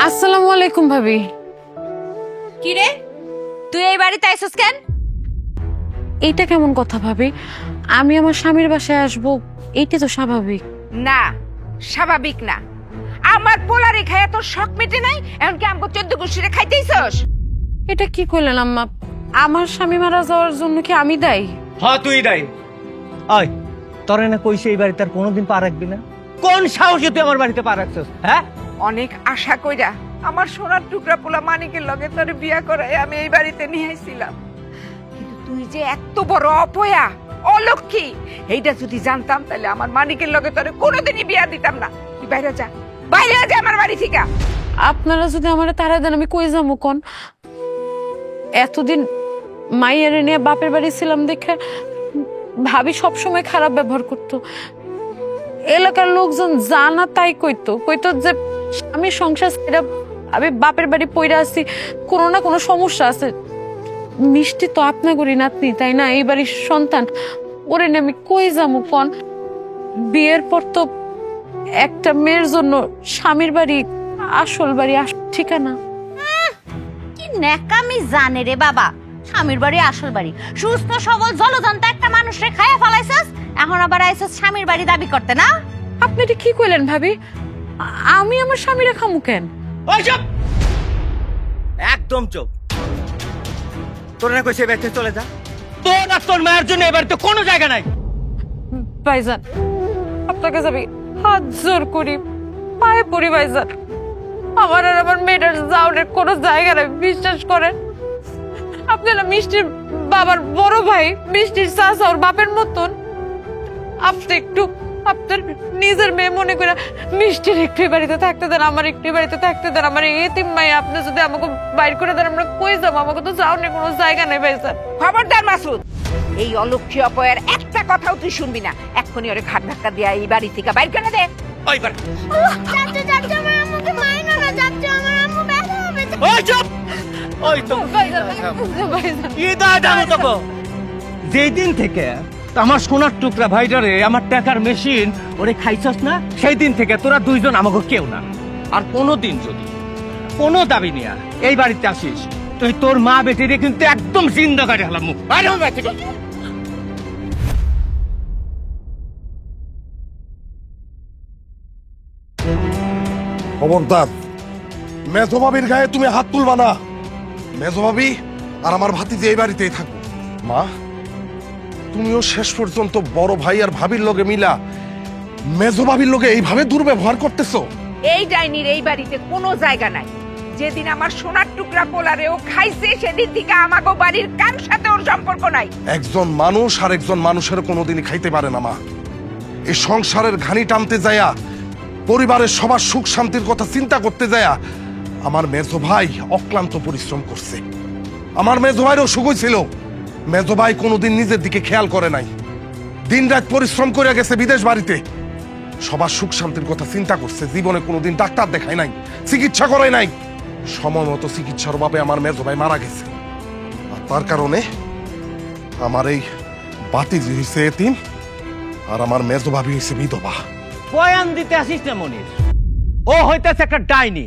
আসসালামু আলাইকুম ভাবি। কি রে, তুই এই বাড়িতে আইছস কেন? এইটা কেমন কথা ভাবি? আমি আমার স্বামীর বাসায় আসবো, এইটা তো স্বাভাবিক। না, স্বাভাবিক না। আমার পোলারে খায়া তোর শখ মেটে নাই, এমনকি আমগো 14 গোষ্ঠীরে খাইতেইছস। এটা কি কইলেন আম্মা? আমার স্বামী মারা যাওয়ার জন্য কি আমি দায়ী? হ্যাঁ তুই দায়ী। আয় তোরে না কইছে এই বাড়িতে আর কোনোদিন পা রাখবি না। কোন সাহসে তুই আমার বাড়িতে পা রাখছস? হ্যাঁ, অনেক আশা কইরা আমার সোনার টুকরা পোলা মানিকের লগে তোরে বিয়া করাই আমি এই বাড়িতে নিয়ে আইছিলাম, কিন্তু তুই যে এত বড় অপয়া, অলক্ষী, এইটা যদি জানতাম তাহলে আমার মানিকের লগে তোরে কোনোদিনই বিয়া দিতাম না। তুই বাইরে যা, বাইরে যা আমার বাড়ি থেকে। আপনারা যদি আমার তারা দেন আমি কই যাবো কোন? এতদিন মাইয়ারে নিয়ে বাপের বাড়ি ছিলাম দেখে ভাবি সবসময় খারাপ ব্যবহার করতো। এলাকার লোকজন জানা তাই কইতো যে আমি সংসার ছেড়ে আমি বাপের বাড়ি পইরা আছি, কোনো না কোনো সমস্যা আছে। মিষ্টি তো আপনাগরি নাতনি, তাই না? এই বাড়ির সন্তান, ওরে নিয়ে আমি কই যাবো কোন? বিয়ের পর তো একটা মেয়ের জন্য স্বামীর বাড়ি আসল বাড়ি, ঠিকানা। কি নেকামি জানে রে বাবা, স্বামীর বাড়ি আসল বাড়ি। সুস্থ সবল জলজন্ত একটা মানুষরে খায়া ফলাইছস, এখন আবার আইছস স্বামীর বাড়ি দাবি করতে না? আপনি এটা কি কইলেন ভাবি? আমি আমার স্বামীরে খামু কেন? ওই চুপ, একদম চুপ। তোর না কইছে বেঁচে চলে যা। তোর আর তোর মায়ের জন্য এবার তো কোনো জায়গা নাই। ভাইজান আপনাকে যাবি হাত জোর করি, পায়ে পড়ি ভাইজান, আমার আর আমার মেয়েটার যাওয়ার কোনো জায়গা নাই। বিশ্বাস করেন, আপনারা মিষ্টির বাবার বড় ভাই, মিষ্টির চাচা ওর বাপের মতন। আপনি একটু আপনার নিজের মেয়ে মনে করে মিষ্টির একটু বাড়িতে থাকতে দেন, আমার একটু বাড়িতে থাকতে দেন। আমার এতিম মাই আপনি যদি আমাকে বাইর করে দেন আমরা কই যাবো? আমাকে তো যাওয়ার কোনো জায়গা নেই ভাইজান। খবরদার মাসুদ, এই অলক্ষী অপয়ের একটা কথাও তুই শুনবি না। এক্ষুনি ওরে ঘাট ধাক্কা দিয়া এই বাড়ি থেকে বাইর করে দে। ওই বার চাচা চাচা আমার আম্মুকে মাইনো না, চাচা আমার আম্মু ব্যথা হবে। ওই চুপ। ওই তো ভাইজান কি দাঁড়ানো তোকে? যেই দিন থেকে আমার সোনার টুকরা ভাইটারে আমার টাকার মেশিন ওরে খাইছস না, সেই দিন থেকে তোরা দুইজন আমাকে কেউ না। আর কোনোদিন যদি কোনো দাবি নিয়ে এই বাড়িতে আসিস, তুই তোর মা বেটিরে কিন্তু একদম জিন্দা করে হলাম মুখ বাইরে আমার বাড়ি থেকে। খবরদার, মেজো ভাবির গায়ে তুমি হাত তুলবা না। মেজো ভাবি আর আমার ভাতিজি এই বাড়িতেই থাকবো। মা, তুমিও শেষ পর্যন্ত বড় ভাই আর ভাবির লগে মিলা মেজো ভাবির লগে এইভাবে দুর্ব্যবহার করতেছো। এই ডাইনির এই বাড়িতে কোনো জায়গা নাই। যেদিন আমার সোনার টুকরা পোলারে ও খাইছে সেদিন থেকে আমাগো বাড়ির কার সাথে ওর সম্পর্ক নাই। একজন মানুষ আর একজন মানুষের কোনোদিনই খাইতে পারে না মা। এই সংসারের ঘানি টানতে যায়া, পরিবারের সবার সুখ শান্তির কথা চিন্তা করতে যায়া আমার মেজো ভাই অক্লান্ত পরিশ্রম করছে। আমার মেজো ভাইরও সুখ ছিল। মেজো ভাই কোনোদিন নিজের দিকে খেয়াল করে নাই, দিনরাত পরিশ্রম করে গেছে বিদেশ বাড়িতে। সবার সুখ শান্তির কথা চিন্তা করছে, জীবনে কোনোদিন ডাক্তার দেখায় নাই, চিকিৎসা করে নাই। সময় মতো চিকিৎসার অভাবে আমার মেজো ভাই মারা গেছে। আর তার কারণে আমার এই বাতিজি হয়েছে এতিম, আর আমার মেজো ভাবি হয়েছে বিধবা। বয়ান দিতে আসিস না মনির, ও হইতেছে একটা ডাইনি,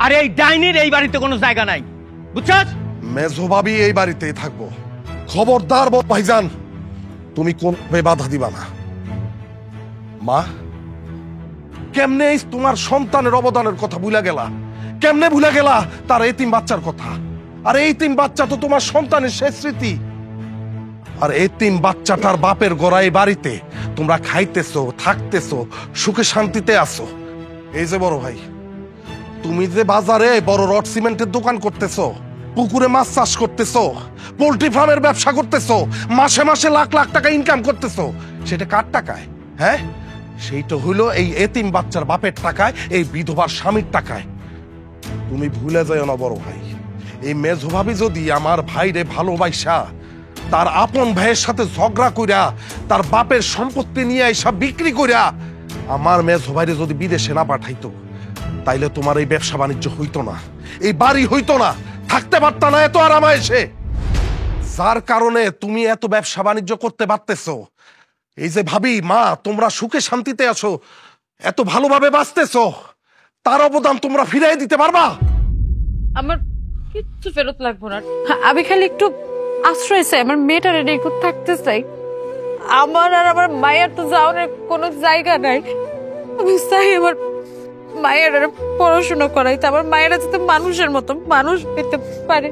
আর এই ডাইনির এই বাড়িতে কোনো জায়গা নাই, বুঝছস? মেজো ভাবি এই বাড়িতেই থাকবো। খবরদার ভাইজান, তুমি কোন বাধা দিবা না। মা, কেমনে তোমার সন্তানের অবদানের কথা ভুলে গেলা? কেমনে ভুলে গেলা তার এতিম বাচ্চার কথা? আর এই এতিম বাচ্চা তো তোমার সন্তানের শেষ স্মৃতি। আর এতিম বাচ্চাটার বাপের গড়াই বাড়িতে তোমরা খাইতেছো, থাকতেছো, সুখে শান্তিতে আছো। এই যে বড় ভাই, তুমি যে বাজারে বড় রড সিমেন্টের দোকান করতেছো, পুকুরে মাছ চাষ করতেছো, পোল্ট্রি ফার্মের ব্যবসা করতেছো, মাসে মাসে লাখ লাখ টাকা ইনকাম করতেছো, সেটা কার টাকায়? হ্যাঁ, সেইটা হইলো এই এতিম বাচ্চার বাপের টাকায়, এই বিধবার স্বামীর টাকায়। তুমি ভুলে যাও না বড় ভাই, এই মেজো ভাবি যদি আমার ভাইরে ভালোবাসা তার আপন ভাইয়ের সাথে ঝগড়া কইরা তার বাপের সম্পত্তি নিয়ে এসব বিক্রি কইরা আমার মেজো ভাইরে যদি বিদেশে না পাঠাইতো, তাইলে তোমার এই ব্যবসা বাণিজ্য হইতো না, এই বাড়ি হইতো না, থাকতে পারত না এত আরামে এসে। যার কারণে তুমি এত ব্যবসা বাণিজ্য করতে পারতেছো। এই যে ভাবি, মা, তোমরা সুখে শান্তিতে আছো, এত ভালোভাবে বাঁচতেছো, তার অবদান তোমরা ফিরাই দিতে পারবা? আমার কিচ্ছু ফেরত লাগবো না। আমি খালি একটু আশ্রয় চাই, আমার মেয়েটার রেডি একটু থাকতে চাই। আমার আর আমার মায়ের তো যাওয়ার কোনো জায়গা নাই। আমি চাই আমার মায়ের পড়াশোনা করাইতে, আমার মায়েরা যাতে মানুষের মতো মানুষ পেতে পারে।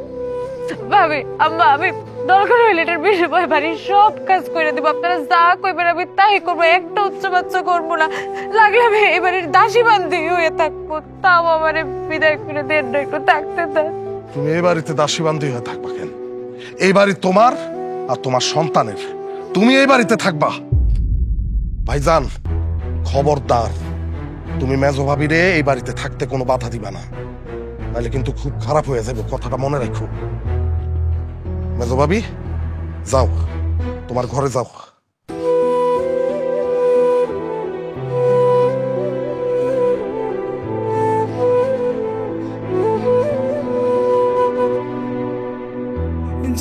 ভাবি আম্মা, আমি দরকার হইলে এটার বিনিময়ে বাড়ির সব কাজ করে দেবো, আপনারা যা কইবেন আমি তাই করবো, একটা উচ্চ বাচ্চা করবো না। লাগলে আমি এই বাড়ির দাসী বান্ধি হয়ে থাকবো, তাও আমার বিদায় করে দেন না, একটু থাকতে দেন। তুমি এই বাড়িতে দাসীবান্ধী হয়ে থাকবা কেন? এই বাড়ি তোমার আর তোমার সন্তানের, তুমি এই বাড়িতে থাকবা। ভাইজান খবরদার, তুমি মেজো ভাবিরে এই বাড়িতে থাকতে কোনো বাধা দিবা না, নাহলে কিন্তু খুব খারাপ হয়ে যাবে, কথাটা মনে রাখো। মেজো ভাবি যাও, তোমার ঘরে যাও।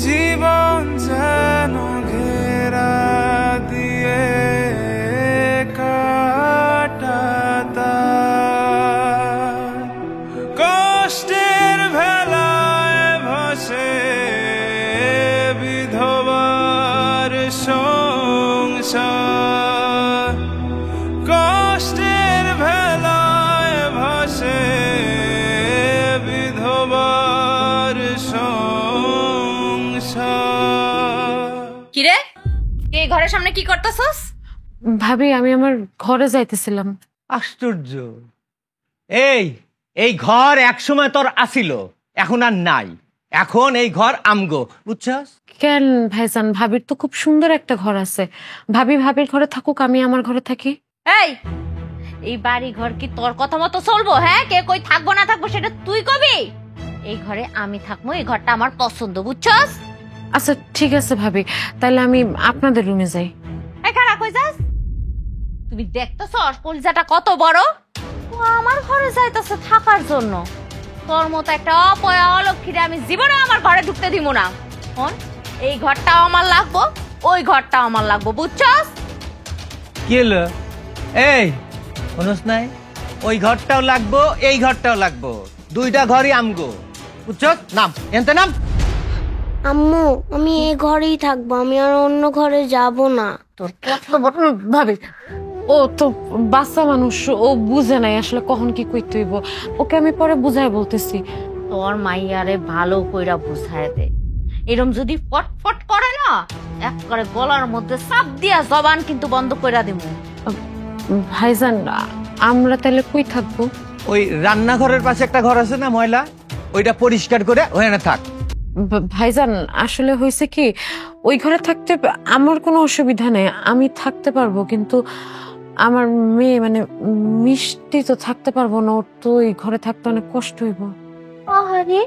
জীবন যেন ঘেরা দিয়ে কাটাতা, কষ্টের ভেলায় ভাসে বিধবার সংসার, কষ্টের ভেলায় ভাসে বিধবার কিরে, এই ঘরের সামনে কি করতেছস? ভাবি আমি আমার ঘরে যাইতেছিলাম। আশ্চর্য! এই ঘর একসময় তোর আসিল, এখন আর নাই। এখন এই ঘর আমগো, বুঝছস? কেন ভাইজান, ভাবির তো খুব সুন্দর একটা ঘর আছে। ভাবির ঘরে থাকুক, আমি আমার ঘরে থাকি। এই বাড়ি ঘর কি তোর কথা মতো চলবো? হ্যাঁ, কে কই থাকবো না থাকবো সেটা তুই কবি। এই ঘরে আমি থাকবো, এই ঘরটা আমার পছন্দ, বুঝছস? আচ্ছা ঠিক আছে ভাবি, তাহলে আমি আপনাদের রুমে যাই। এই খারাপ হয়ে যাস, তুমি দেখতেছস কলিজাটা কত বড়? ও আমার ঘরে যাইতেছে থাকার জন্য। তোর মতো একটা অপয়া অলক্ষীরে আমি জীবনে আমার ঘরে ঢুকতে দিব না। শোন, এই ঘরটাও আমার লাগবো, ওই ঘরটাও আমার লাগবো, বুঝছস? কি হলো? এই শুনস নাই, ওই ঘরটাও লাগবো, এই ঘরটাও লাগবো, দুইটা ঘরই আমগো, বুঝছস? নাম এনতে নাম। আম্মু, আমি এই ঘরেই থাকবো, আমি আর অন্য ঘরে যাব না। তোর কত বড় ভাবি, ও তো বাচ্চা মানুষ, ও বুঝে নাই আসলে কখন কি কইতে হইব। ওকে আমি পরে বুঝাই বলতেছি। তোর মাইয়ারে ভালো কইরা বুঝায় দে, এরম যদি ফটফট করে না, এক করে গলার মধ্যে চাপ দিয়া জবান কিন্তু বন্ধ কইরা দিব। ভাইজান আমরা তাহলে কই থাকবো? ওই রান্নাঘরের পাশে একটা ঘর আছে না ময়লা, ওইটা পরিষ্কার করে ওখানে থাক। ভাইজান আসলে হয়েছে কি, ওই ঘরে থাকতে আমার কোনো অসুবিধা নেই, আমি থাকতে পারবো, কিন্তু আমার মেয়ে মানে মিষ্টি তো থাকতে পারবো না, ওর তো ওই ঘরে থাকতে অনেক কষ্ট হইব। আরে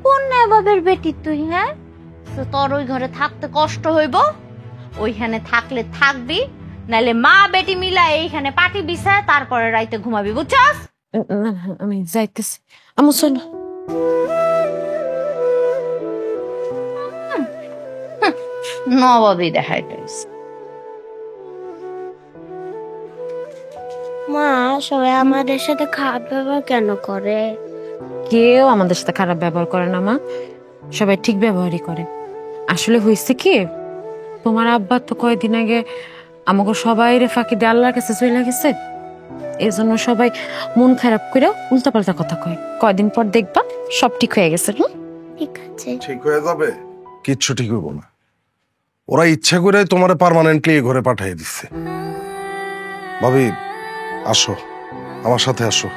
কোন নবাবের বেটি তুই? হ্যাঁ, তো তোর ওই ঘরে থাকতে কষ্ট হইব, ওইখানে থাকলে থাকবি, নাইলে মা বেটি মিলা এইখানে পাটি বিছায় তারপরে রাইতে ঘুমাবি, বুঝছস? না, আমি যাইতেছি। আমু শোন, নবাবই দেখাইতেছে। মা, সবাই আমাদের সাথে খারাপ ব্যবহার কেন করে? কেউ আমাদের সাথে খারাপ ব্যবহার করে না মা, সবাই ঠিক ব্যবহারই করে। আসলে হয়েছে কি, তোমার আব্বা তো কয়েকদিন আগে আমাকে সবাই ফাঁকি দিয়ে আল্লাহর কাছে চলে গেছে, এই জন্য সবাই মন খারাপ করে উল্টাপাল্টা কথা কয়। কয়দিন পর দেখবা সব ঠিক হয়ে গেছে। ঠিক আছে, ঠিক হয়ে যাবে? কিচ্ছু ঠিক হইব না, ওরা ইচ্ছা করে তোমার পার্মানেন্টলি এই ঘরে পাঠিয়ে দিচ্ছে। ভাবি আসো, আমার সাথে আসো,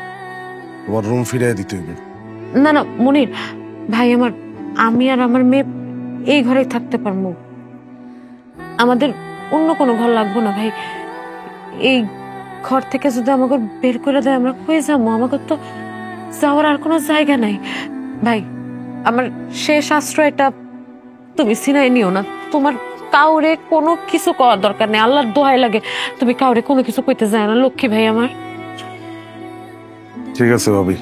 তোমার রুম ফিরিয়ে দিতে হইবে। না না মনির ভাই, আমি আর আমার মেয়ে এই ঘরে থাকতে পারবো, আমাদের অন্য কোনো ঘর লাগবো না ভাই। এই ঘর থেকে যদি আমাকে বের করে দেয় আমরা কই যাবো? আমাকে তো যাওয়ার আর কোনো জায়গা নাই ভাই। আমার শেষ আশ্রয়টা তুমি সিনাই নিও না, তোমার কাউরে কোনো কিছু করার দরকার নেই, আল্লাহর দোহাই লাগে তুমি কাউরে কোনো কিছু কইতে যায় না, লক্ষ্মী ভাই আমার। ঠিক আছে ভাবি,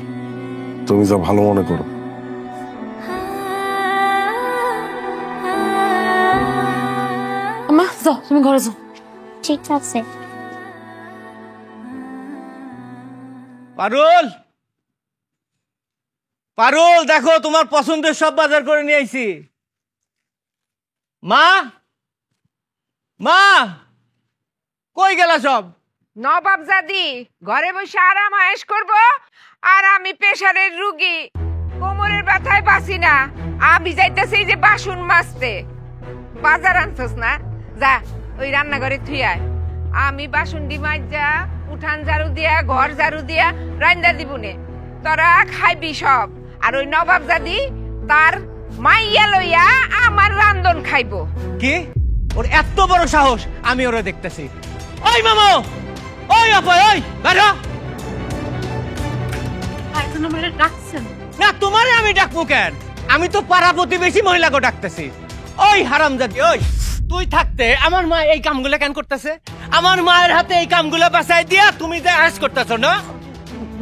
তুমি যা ভালো মনে করো। মা যাও, তুমি ঘরে যাও। ঠিক আছে। পারুল, পারুল, দেখো তোমার পছন্দের সব বাজার করে নিয়ে আইছি। মা, মা, কই গেলা সব? নবাব জাদি ঘরে বসে আরাম আয়েশ করব, আর আমি প্রেশারের রুগী, কোমরের ব্যথায় বাঁচি না। আমি যাইতেছি যে বাসন মাজতে। বাজার আনছস না, যা ওই রান্নাঘরে থুই আয়। আমি বাসন ডি মাজা, উঠান ঝাড়ু দিয়া, ঘর ঝাড়ু দিয়া রান্না দিবনে। তোরা খাইবি সব। আর ওই নবাব জাদি তার মাইয়া লইয়া আমার রান্ধন খাইবো। কি ওর এত বড় সাহস? আমি ওরে দেখতেছি। ওই মামা, ওই আপা, ওই বেরো। ভাইজান আমারে ডাকছেন? না, তোমারে আমি ডাকবো কেন? আমি তো পাড়া প্রতিবেশী মহিলাকে ডাকতেছি। ওই হারামজাদি, ওই তুই থাকতে আমার মা এই কামগুলো কেন করতেছে? আমার মায়ের হাতে এই কামগুলো বাঁচাই দিয়া তুমি যে আশ করতেছো না?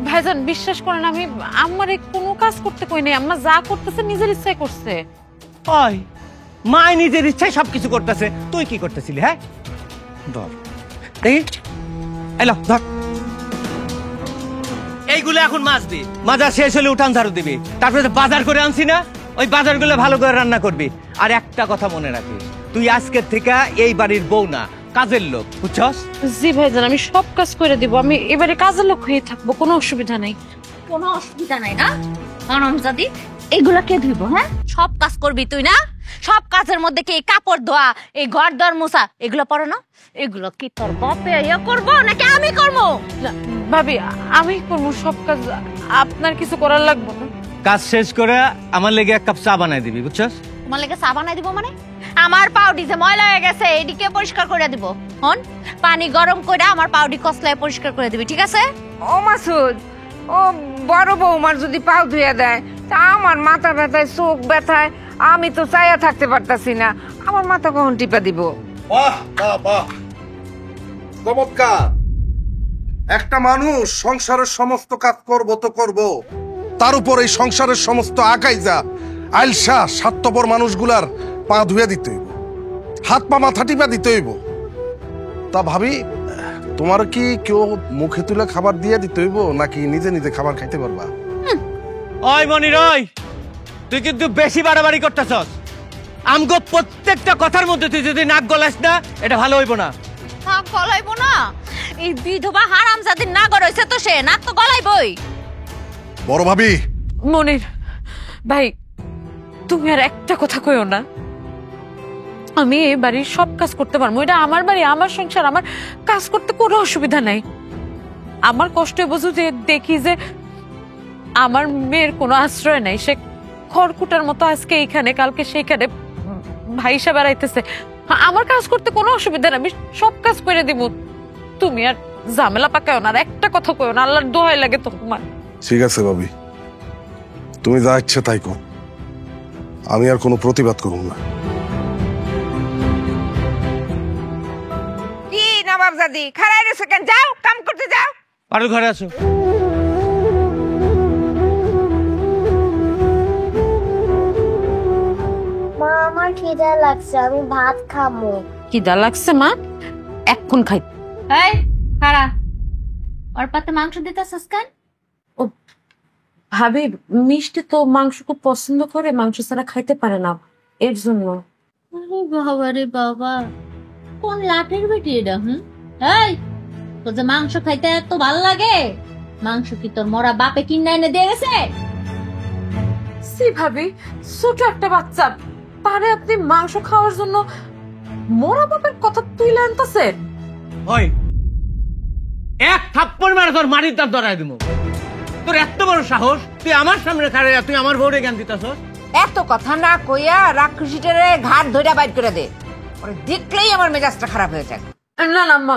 ভাইজান বিশ্বাস করেন, আমি আমারে কোনো কাজ করতে কই নাই। আম্মা যা করতেছে নিজের ইচ্ছায় করছে। ওই মা নিজের ইচ্ছায় সবকিছু করতেছে, তুই কি করতেছিলি? হ্যাঁ, ধর দেখি, এলো ধর। এইগুলো এখন মাজবি, মাজা শেষ হলে উঠান ঝাড়ু দিবি। তারপরে বাজার করে আনছি না, ওই বাজারগুলো ভালো করে রান্না করবি। আর একটা কথা মনে রাখিস, তুই আজকের থেকে এই বাড়ির বউ না, কাজের লোক, বুঝছস? জি ভাইজান, আমি সব কাজ করে দিব। আমি এবারে কাজের লোক হয়ে থাকবো, কোনো অসুবিধা নেই। কোনো অসুবিধা নাই না? হারামজাদি, এগুলা কে ধুইব? হ্যাঁ, সব কাজ করবি তুই না? সব কাজের মধ্যে কি এই কাপড় ধোয়া, এই ঘর দর মোছা, এগুলো পড়ো না? এগুলো কি তোর বাপে ইয়ে করবো নাকি আমি করবো? না, ভাবি আমি করবো সব কাজ, আপনার কিছু করার লাগবে না। কাজ শেষ করে আমার লেগে এক কাপ চা বানাই দিবি, বুঝছস? তোমার লেগে চা বানাই দিব মানে? আমার পাউডি যে ময়লা হয়ে গেছে এদিকে পরিষ্কার করে দিব। হন, পানি গরম করে আমার পাউডি কসলায় পরিষ্কার করে দিবি, ঠিক আছে? ও মাসুদ, ও বড় বৌমার যদি পাও ধুয়ে দেয়, তা আমার মাথা ব্যথায়, চোখ ব্যথায়, আমি তো চাইয়া থাকতে পারতাছি না। আমার মাথা কখন টিপা দিব? বাহ বাহ বাহ, চমৎকার। একটা মানুষ সংসারের সমস্ত কাজ করব তো করব, তার উপর এই সংসারের সমস্ত আকাইজা আইলসা স্বার্থপর মানুষগুলার পা ধুয়ে দিতে হইব, হাত পা মাথা টিপা দিতে হইব। তা ভাবি, তোমার কি কেউ মুখে তুলে খাবার দিয়ে দিতে হইব, নাকি নিজে নিজে খাবার খাইতে পারবা? ওই মনির, ওই তুই কিন্তু বেশি বাড়াবাড়ি করতেছস। আমগো প্রত্যেকটা কথার মধ্যে তুই যদি নাক গলাস না, এটা ভালো হইব না। নাক গলাইবো না? এই বিধবা হারামজাদির নাক গলাইছে তো সে নাক তো গলাইবই। বড় ভাবি, মনির ভাই, তুমি আর একটা কথা কইও না। আমি এই বাড়ির সব কাজ করতে পারবো, এটা আমার বাড়ি, আমার সংসার, আমার কাজ করতে কোনো অসুবিধা নাই। আমার কষ্ট বুঝো যে দেখি যে আমার মেয়ের কোনো আশ্রয় নাই, সে খড়কুটার মতো আজকে এইখানে, কালকে সেইখানে ভাইসা বেড়াইতেছে। আমার কাজ করতে কোনো অসুবিধা নাই, আমি সব কাজ করে দিব। তুমি আর ঝামেলা পাকাও না, আর একটা কথা কইও না, আল্লাহর দোহাই লাগে তোমার। ঠিক আছে ভাবি, তুমি যা ইচ্ছে তাই কর, আমি আর কোনো প্রতিবাদ করব না। কি নবাব জাদি খাড়াই রয়েছে কেন? যাও, কাম করতে যাও। পারুল, ঘরে আসো। মা আমার খিদে লাগছে, আমি ভাত খাবো। খিদা লাগছে মা? এখন খাই। এই খাড়া, ওর পাতে মাংস দিতেছস কেন? ও ভাবি, মিষ্টি তো মাংস খুব পছন্দ করে, মাংস ছাড়া খাইতে পারে না, এর জন্য। আরে বাবা রে বাবা, কোন লাঠের বেটি এটা? এই তোর যে মাংস খাইতে এত ভাল লাগে, মাংস কি তোর মরা বাপে কিনে এনে দিয়ে গেছে? সি ভাবি, ছোট একটা বাচ্চা, তারে আপনি মাংস খাওয়ার জন্য মরা বাপের কথা তুইলে আনতেছেন? ওই এক থাপ্পড় মারা তোর মাটির দাঁত ধরাই দিব। তোর এত বড় সাহস, তুই আমার সামনে খাড়া, তুই আমার বউরে জ্ঞান দিতেছস? এত কথা না কইয়া রাক্ষসীটারে ঘাট ধইরা বাইর করে দে, ওরে দেখলেই আমার মেজাজটা খারাপ হয়ে যায়। না না মা,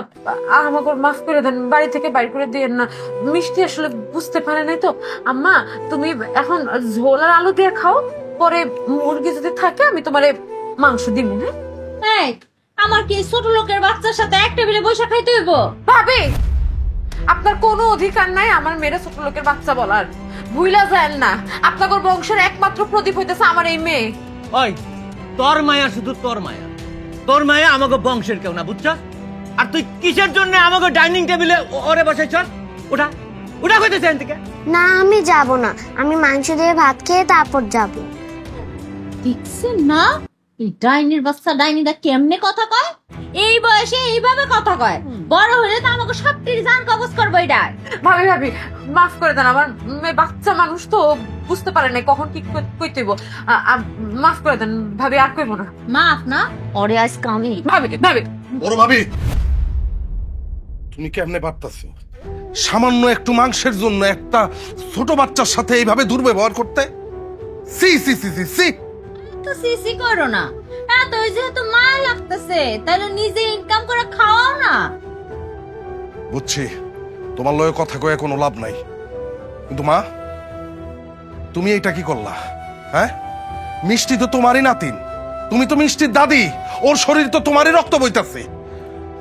আমাকে মাফ করে দেন, বাড়ি থেকে বাইর করে দিয়েন না। মিষ্টি আসলে বুঝতে পারে নাই তো। আম্মা তুমি এখন ঝোল আর আলু দিয়ে খাও, পরে মুরগি যদি থাকে আমি তোমারে মাংস দিব। হ্যাঁ এই আমার কি ছোট লোকের বাচ্চার সাথে এক টেবিলে বসে খাইতে হইব? ভাবি, আপনার কোনো অধিকার নাই আমার মেয়ের ছোট লোকের বাচ্চা বলার। ভুইলা যায় না, আপনাদের বংশের একমাত্র প্রদীপ হইতেছে আমার এই মেয়ে। ওই তোর মায়া শুধু তোর মায়া, তোর মায়া আমাকে বংশের কেউ না, বুঝছস? আর তুই কিসের জন্য আমাকে ডাইনিং টেবিলে ওরে বসাইছস? ওটা উঠা কইতেছেন থেকে। না আমি যাব না, আমি মাংস দিয়ে ভাত খেয়ে তারপর যাব। দেখছেন না এই ডাইনির বাচ্চা ডাইনিটা কেমনে কথা কয়? এই বয়সে এইভাবে কথা কয়, বড় হলে তো আমাকে সবটির জান কবজ করবো এটা। ভাবি ভাবি মাফ করে দেন, আমার মেয়ে বাচ্চা মানুষ তো বুঝতে পারে না কখন কি কইতে হইব। মাফ করে দেন ভাবি, আর কইব না। মাফ না, ওরে আজকে আমি ভাবি ভাবি বড় ভাবি, তুমি কেমনে পারতাছো সামান্য একটু মাংসের জন্য একটা ছোট বাচ্চার সাথে এইভাবে দুর্ব্যবহার করতে? সি সি সি সি সি। তো সিসি করো না, এত যেহেতু মায়া লাগতেছে তাহলে নিজে ইনকাম করে খাওয়াও না। বুঝছি, তোমার লয়ে কথা কয়ে কোনো লাভ নাই, কিন্তু মা তুমি এইটা কি করলা? হ্যাঁ, মিষ্টি তো তোমারই নাতিন, তুমি তো মিষ্টির দাদি, ওর শরীর তো তোমারই রক্ত বইতাছে।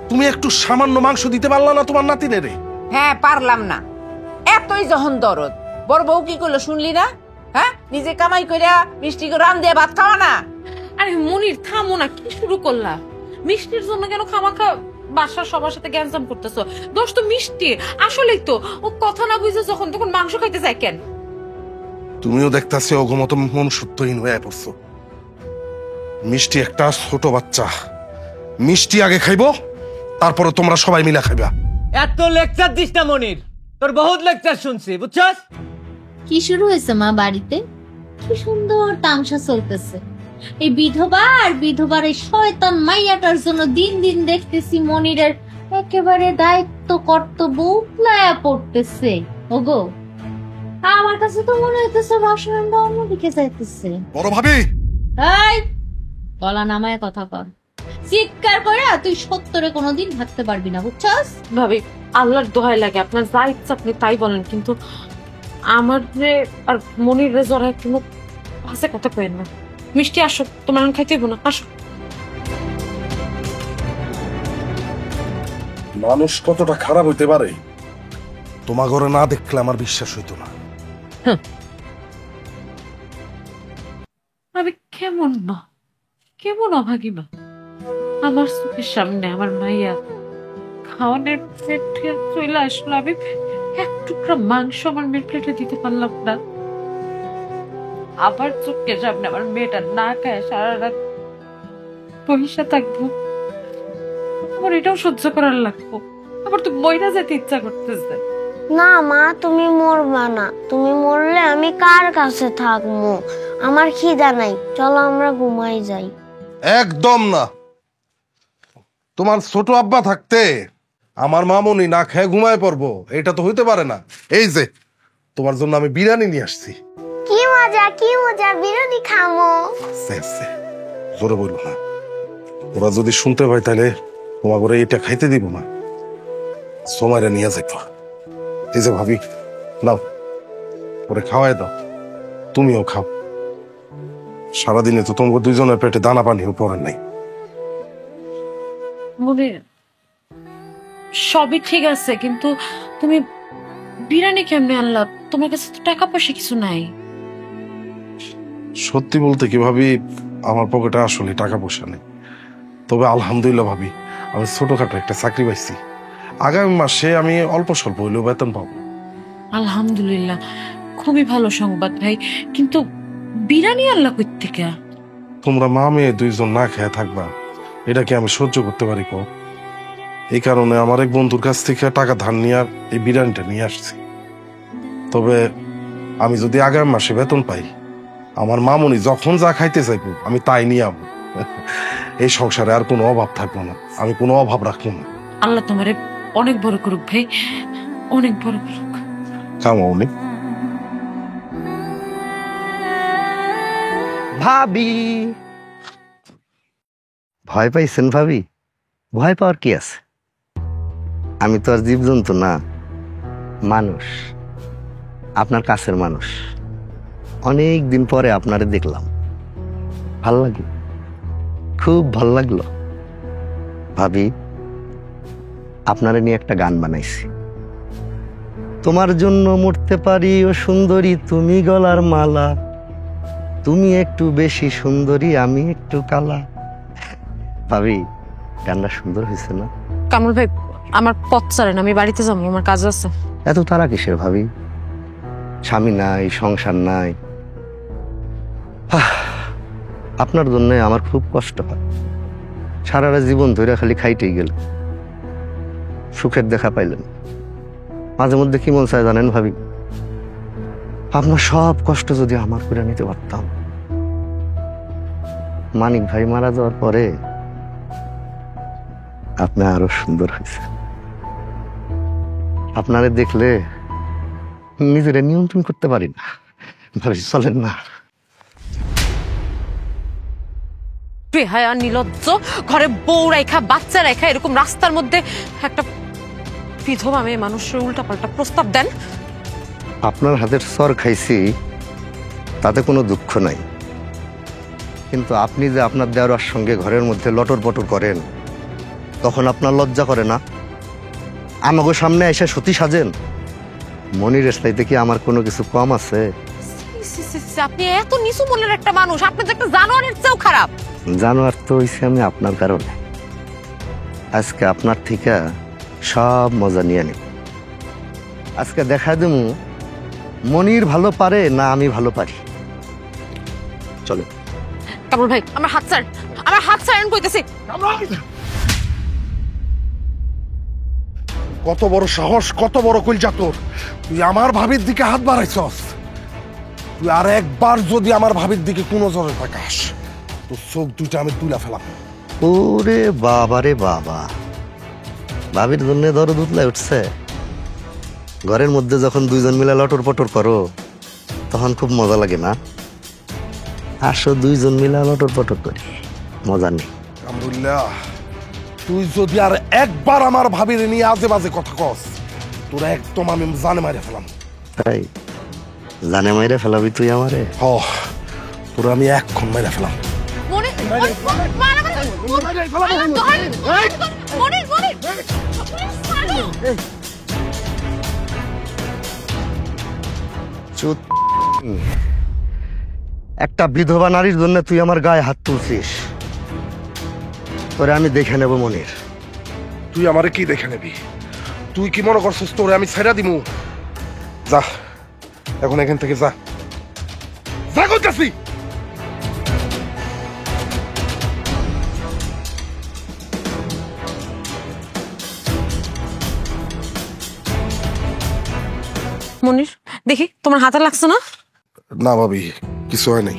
তুমি একটু সামান্য মাংস দিতে পারলা না তোমার নাতিনেরে? হ্যাঁ পারলাম না, এতই যখন দরদ। বড় বউ কি করলো শুনলি না? হ্যাঁ, নিজে কামাই কইরা মিষ্টি করে রান দিয়ে ভাত খাওয়া না। আরে মনির থামো না, কি শুরু করলা? মিষ্টির জন্য কেন খামাখা বাসার সবার সাথে গ্যাঞ্জাম করতেছো? দোষ তো মিষ্টি, আসলেই তো ও কথা না বুঝে যখন তখন মাংস খাইতে যায় কেন? তুমিও দেখতাছে অগমত মনুষ্যত্বহীন হয়ে পড়ছো। মিষ্টি একটা ছোট বাচ্চা, মিষ্টি আগে খাইবো, তারপরে তোমরা সবাই মিলে খাইবা। এত লেকচার দিস না মনির, তোর বহুত লেকচার শুনছি, বুঝছস? কি শুরু হয়েছে মা বাড়িতে? কি সুন্দর তামসা চলতেছে। এই বিধবা আর বিধবার এই শয়তান মাইয়াটার জন্য দিন দিন দেখতেছি মনিরের একেবারে দায়িত্ব কর্তব্য উতলায়া পড়তেছে। ওগো, আমার কাছে তো মনে হইতেছে রসায়নটা অন্যদিকে যাইতেছে। বড় ভাবি, এই গলা নামায় কথা কর, চিৎকার করে তুই সত্তরে কোনোদিন থাকতে পারবি না, বুঝছস? ভাবি আল্লাহর দোহাই লাগে, আপনার যা ইচ্ছা আপনি তাই বলেন, কিন্তু আমার রে আর মনির রে জড়ায় কোনো ভাষা কথা কইেন না। মিষ্টি আসো, তোমার এখন খাইতে হইব না, আসো। মানুষ কতটা খারাপ হইতে পারে তোমার ঘরে না দেখলে আমার বিশ্বাস হইতো না। ভাবি কেমন না, কেমন অভাগী না? আমার চোখের সামনে আমার মাইয়া খাওয়ানোর প্লেটে চলে আসলো, আমি এক টুকরা মাংস আমার মেয়ের প্লেটে দিতে পারলাম না। আবার চোখের সামনে আমার মেয়েটা না খায় সারা রাত পয়সা থাকবো, আমার এটাও সহ্য করার লাগবো। আবার তো মইরা যেতে ইচ্ছা করতেছে। না মা, তুমি মরবা না, তুমি মরলে আমি কার কাছে থাকবো? আমার খিদা নাই, চলো আমরা ঘুমাই যাই। একদম না, তোমার ছোট আব্বা থাকতে আমার মামুনি না খেয়ে ঘুমায় পড়বো, এটা তো হইতে পারে না। এই যে তোমার জন্য আমি বিরিয়ানি নিয়ে আসছি। কি মজা, কি মজা, বিরিয়ানি খামো। জোরে বলবো না, ওরা যদি শুনতে পায় তাহলে তোমার ঘরে এটা খাইতে দিব না। সময় নিয়ে যাইতো। এই যে ভাবি, নাও ওরে খাওয়াই দাও, তুমিও খাও। সারাদিনে তো তোমার দুইজনের পেটে দানা পানিও পড়ে নাই। মনে সবই ঠিক আছে, কিন্তু তুমি বিরিয়ানি কেমনে আনলা? তোমার কাছে তো টাকা পয়সা কিছু নাই। সত্যি বলতে কি ভাবি, আমার পকেটে আসলে টাকা পয়সা নেই, তবে আলহামদুলিল্লাহ ভাবি আমি ছোটখাটো একটা চাকরি পাইছি। আগামী মাসে আমি অল্প স্বল্প হইলেও বেতন পাবো। আলহামদুলিল্লাহ, খুবই ভালো সংবাদ ভাই, কিন্তু বিরিয়ানি আনলা কই থেকে? তোমরা মা মেয়ে দুইজন না খেয়ে থাকবা, এটা কি আমি সহ্য করতে পারি কো? এই কারণে আমার এক বন্ধুর কাছ থেকে টাকা ধার নিয়ে এই বিরিয়ানিটা নিয়ে আসছি। তবে আমি যদি আগামী মাসে বেতন পাই, আমার মামুনি যখন যা খাইতে চাইবো আমি তাই নিয়ে যাবো। এই সংসারে আর কোনো অভাব থাকবো না, আমি কোনো অভাব রাখবো না। আল্লাহ তোমারে অনেক বড় করুক ভাই, অনেক বড় করুক। কামাউনি ভাবি, ভয় পাইছেন ভাবি? ভয় পাওয়ার কি আছে? আমি তো আর জীবজন্তু না, মানুষ, আপনার কাছের মানুষ। অনেক দিন পরে আপনারে দেখলাম, ভাল লাগলো, খুব ভাল লাগলো। ভাবি, আপনারে নিয়ে একটা গান বানাইছি। তোমার জন্য মরতে পারি ও সুন্দরী, তুমি গলার মালা, তুমি একটু বেশি সুন্দরী, আমি একটু কালা। ভাবি, গানটা সুন্দর হয়েছে না? কামরুল ভাই আমার পথ ছাড়েন, আমি বাড়িতে যাবো, আমার কাজ আছে। এত তারা কিসের ভাবি? স্বামী নাই, সংসার নাই। আপনার জন্য আমার খুব কষ্ট হয়। সারাটা জীবন ধরে খালি খাইতেই গেল, সুখের দেখা পাইলেন। মাঝে মধ্যে কি মন চায় জানেন ভাবি? আপনার সব কষ্ট যদি আমার করে নিতে পারতাম। মানিক ভাই মারা যাওয়ার পরে আপনি আরো সুন্দর হয়েছে। আপনারে দেখলে নিজেরা নিয়ন্ত্রণ করতে পারি না। ভাবি চলেন না। বেহায়া, নির্লজ্জ, ঘরে বউ রেখা, বাচ্চা রেখা, এরকম রাস্তার মধ্যে একটা বিধবা মেয়ে মানুষের উল্টাপাল্টা প্রস্তাব দেন। আপনার হাতের সর খাইছি, তাতে কোনো দুঃখ নাই, কিন্তু আপনি যে আপনার দেওয়ার সঙ্গে ঘরের মধ্যে লটর পটর করেন, তখন আপনার লজ্জা করে না? আমাকে সামনে এসে সতী সাজেন। মনির চাইতে কি আমার কোনো কিছু কম আছে? আপনি এত নিচু মনের একটা মানুষ, আপনি তো একটা জানোয়ারের চেয়েও খারাপ। জানোয়ার তো হইছে আমি আপনার কারণে। আজকে আপনার থেকে সব মজা নিয়ে নিব। আজকে দেখা দেবো মনির ভালো পারে না আমি ভালো পারি। চলো। কামরুল ভাই, আমার হাত ছাড়, আমার হাত ছাড়েন কইতেছি। কত বড় সাহস, কত বড় কইলজা তোর! তুই আমার ভাবির দিকে হাত বাড়াইছস। তুই আর একবার যদি আমার ভাবির দিকে কোনো জোরে তাকাস, তোর চোখ দুইটা আমি তুলে ফেলাম। ওরে বাবা রে বাবা, ভাবির জন্য দরদ উতলায় উঠছে। ঘরের মধ্যে যখন দুইজন মিলে লটর পটর করো, তখন খুব মজা লাগে না? আসো দুইজন মিলে লটর পটর করি, মজা নেই। কামরুল্লাহ, তুই যদি আর একবার আমার ভাবির নিয়ে আজে বাজে কথা কস, তোরা একদম আমি জানে মারে ফেলাম। তাই জানে মাইরে ফেলাবি তুই আমারে? হ, তোরা আমি এক্ষণ মাইরে ফেলাম। মনির, চুপ। একটা বিধবা নারীর জন্য তুই আমার গায়ে হাত তুলছিস, তোরে আমি দেখে নেব মনির। তুই আমারে কি দেখে নেবি? তুই কি মনে করছিস তোরে আমি ছেড়ে দিমু? যা এখন এখান থেকে যা, যা কইতাছি। মনির, দেখি তোমার হাতে লাগছে না? না ভাবি, কিছু হয় নাই।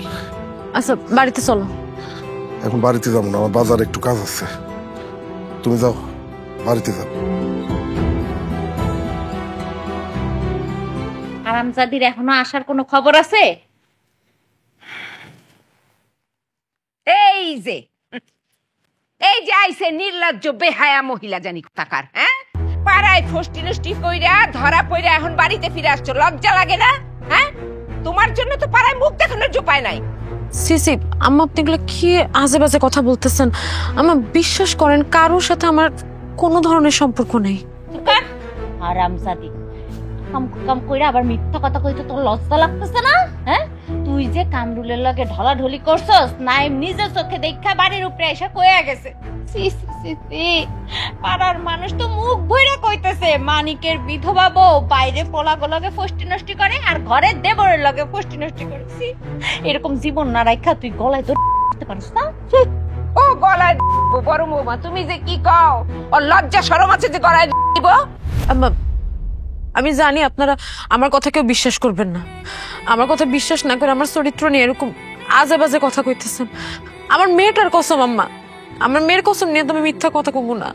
আচ্ছা, বাড়িতে চলো। এখন বাড়িতে যাবো না, আমার বাজারে একটু কাজ আছে। তুমি যাও, বাড়িতে যাও। আরামজাদির এখনো আসার কোনো খবর আছে? এই যে আইছে নির্লজ্জ বেহায়া মহিলা জানি থাকার, হ্যাঁ? পাড়ায় ফষ্টি নষ্টি কইরা ধরা পইরা এখন বাড়িতে ফিরে আসছো, লজ্জা লাগে না? হ্যাঁ, তোমার জন্য তো পাড়ায় মুখ দেখানোর উপায় নাই। সিসি, আম্মা আপনি এগুলো কি আজে বাজে কথা বলতেছেন? আমার বিশ্বাস করেন, কারোর সাথে আমার কোনো ধরনের সম্পর্ক নেই। আরামজাদি, কাম কইরা আবার মিথ্যা কথা কইতে তোর লজ্জা লাগতেছে না? হ্যাঁ, তুই যে কামরুলের লগে ঢলাঢলি করছস, নাইম নিজের চোখে দেখা বাড়ির উপরে এসে কইয়া গেছে। পাড়ার মানুষ তো মুখ ভইরা কইতেছে মানিকের বিধবা বউ বাইরে পোলাগুলোকে ফষ্টি নষ্টি করে আর ঘরের দেবরের লগে ফষ্টি নষ্টি করেছি। এরকম জীবন না রাখা তুই গলায় ধরতে পারিস না? ও গলায় বড় বৌমা, তুমি যে কি কও? ও লজ্জা শরম আছে যে গলায় দিব? আম্মা, আমি জানি আপনারা আমার কথা কেউ বিশ্বাস করবেন না। আমার কথা বিশ্বাস না করে আমার চরিত্র নিয়ে এরকম আজে বাজে কথা কইতেছেন। আমার মেয়েটার কসম আম্মা, আমার মেয়ের কসম নিয়ে তুমি মিথ্যা কথা কমু না।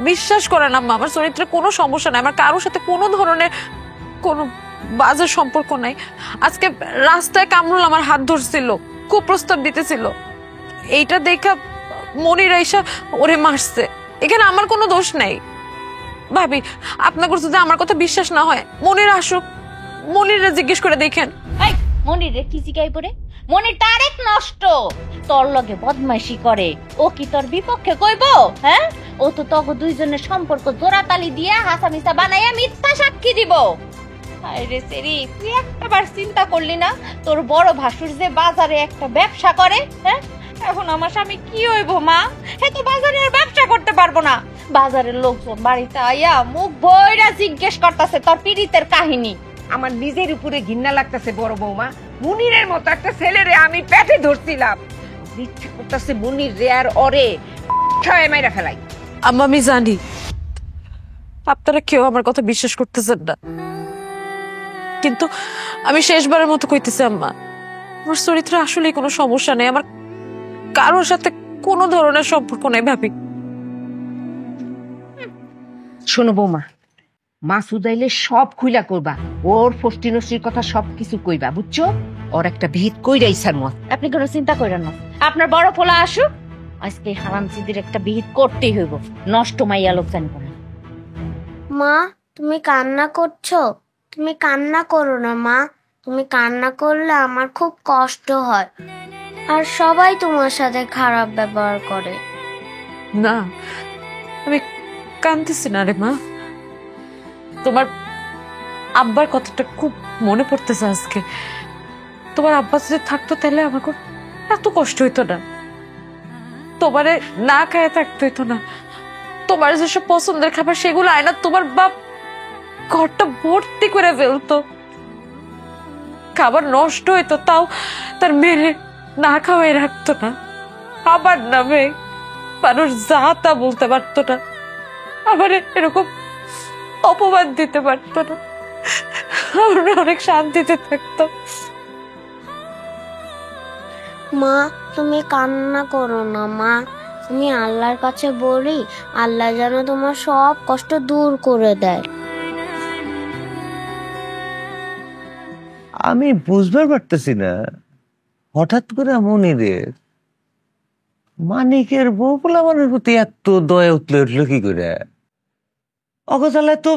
বিশ্বাস করেন আম্মা, আমার চরিত্রে কোনো সমস্যা নাই, আমার কারোর সাথে কোনো ধরনের কোনো বাজে সম্পর্ক নাই। আজকে রাস্তায় কামরুল আমার হাত ধরছিল, খুব প্রস্তাব দিতেছিল, এইটা দেখা মনির আইসা ওরে মারছে। এখানে আমার কোনো দোষ নাই। ভাবি, আপনার যদি আমার কথা বিশ্বাস না হয়, মনির আসুক, মনিরে জিজ্ঞেস করে দেখেন। এই মনির রে কি জিগাই পড়ে? মনির তারেক নষ্ট, তোর লগে বদমাইশি করে, ও কি তোর বিপক্ষে কইব? হ্যাঁ, ও তো তখন দুইজনের সম্পর্ক জোড়াতালি দিয়ে হাসামিসা বানাইয়া মিথ্যা সাক্ষী দিব। আরে সেরি, তুই একটাবার চিন্তা করলি না তোর বড় ভাসুর যে বাজারে একটা ব্যবসা করে? হ্যাঁ, এখন আমার স্বামী কি হইব মা? হে তো বাজারে আর ব্যবসা করতে পারবো না। বাজারের লোকজন বাড়িতে আইয়া মুখ ভইরা জিজ্ঞেস করতেছে তোর পীড়িতের কাহিনী। আমার নিজের উপরে ঘৃণা লাগতেছে বড় বৌমা। মুনিরের মতো একটা ছেলেরে আমি পেটে ধরছিলাম, ইচ্ছা করতেছে মুনির রে আর অরে ছয় মাইরা ফেলাই। আম্মা আমি জানি আপনারা কেউ আমার কথা বিশ্বাস করতেছেন না, কিন্তু আমি শেষবারের মতো কইতেছি আম্মা, আমার চরিত্রে আসলে কোনো সমস্যা নেই, আমার কারোর সাথে কোনো ধরনের সম্পর্ক নেই ভাবি। শোনো বৌমা, মাসুদ আইলে সব খুইলা করবা, ওর ফষ্টিনষ্টির কথা সবকিছু কইবা, বুঝছো? ওর একটা ভিত কইরাই সারমত। আপনি কোনো চিন্তা করেন না, আপনার বড় পোলা আসুক, আজকে হারামজিদের একটা বিহিত করতেই হইব, নষ্ট মাইয়া লোক জানবো না। মা তুমি কান্না করছো? তুমি কান্না করো না মা, তুমি কান্না করলে আমার খুব কষ্ট হয়, আর সবাই তোমার সাথে খারাপ ব্যবহার করে। না আমি কাঁদতেছি না রে মা, তোমার আব্বার কথাটা খুব মনে পড়তেছে আজকে। তোমার আব্বা যদি থাকতো তাহলে আমাকে এত কষ্ট হইতো না, তোমারে না খায় থাকতে হইতো না, তোমার যেসব পছন্দের খাবার সেগুলো আয়না তোমার বাপ ঘরটা ভর্তি করে ফেলতো, খাবার নষ্ট হইতো তাও তার মেরে না খাওয়াই রাখতো না, আবার নামে মানুষ যা তা বলতে পারতো না, আবার এরকম অপবাদ দিতে পারতো না, আমরা অনেক শান্তিতে থাকতো। মা তুমি কান্না করো না মা, আমি আল্লাহর কাছে বলি আল্লাহ যেন তোমার সব কষ্ট দূর করে দেয়। আমি বুঝবার পারতেছি না হঠাৎ করে মনিরের মানিকের বউ পোলাপানের প্রতি এত দয়া উঠলো কি করে? অগোছালায় তো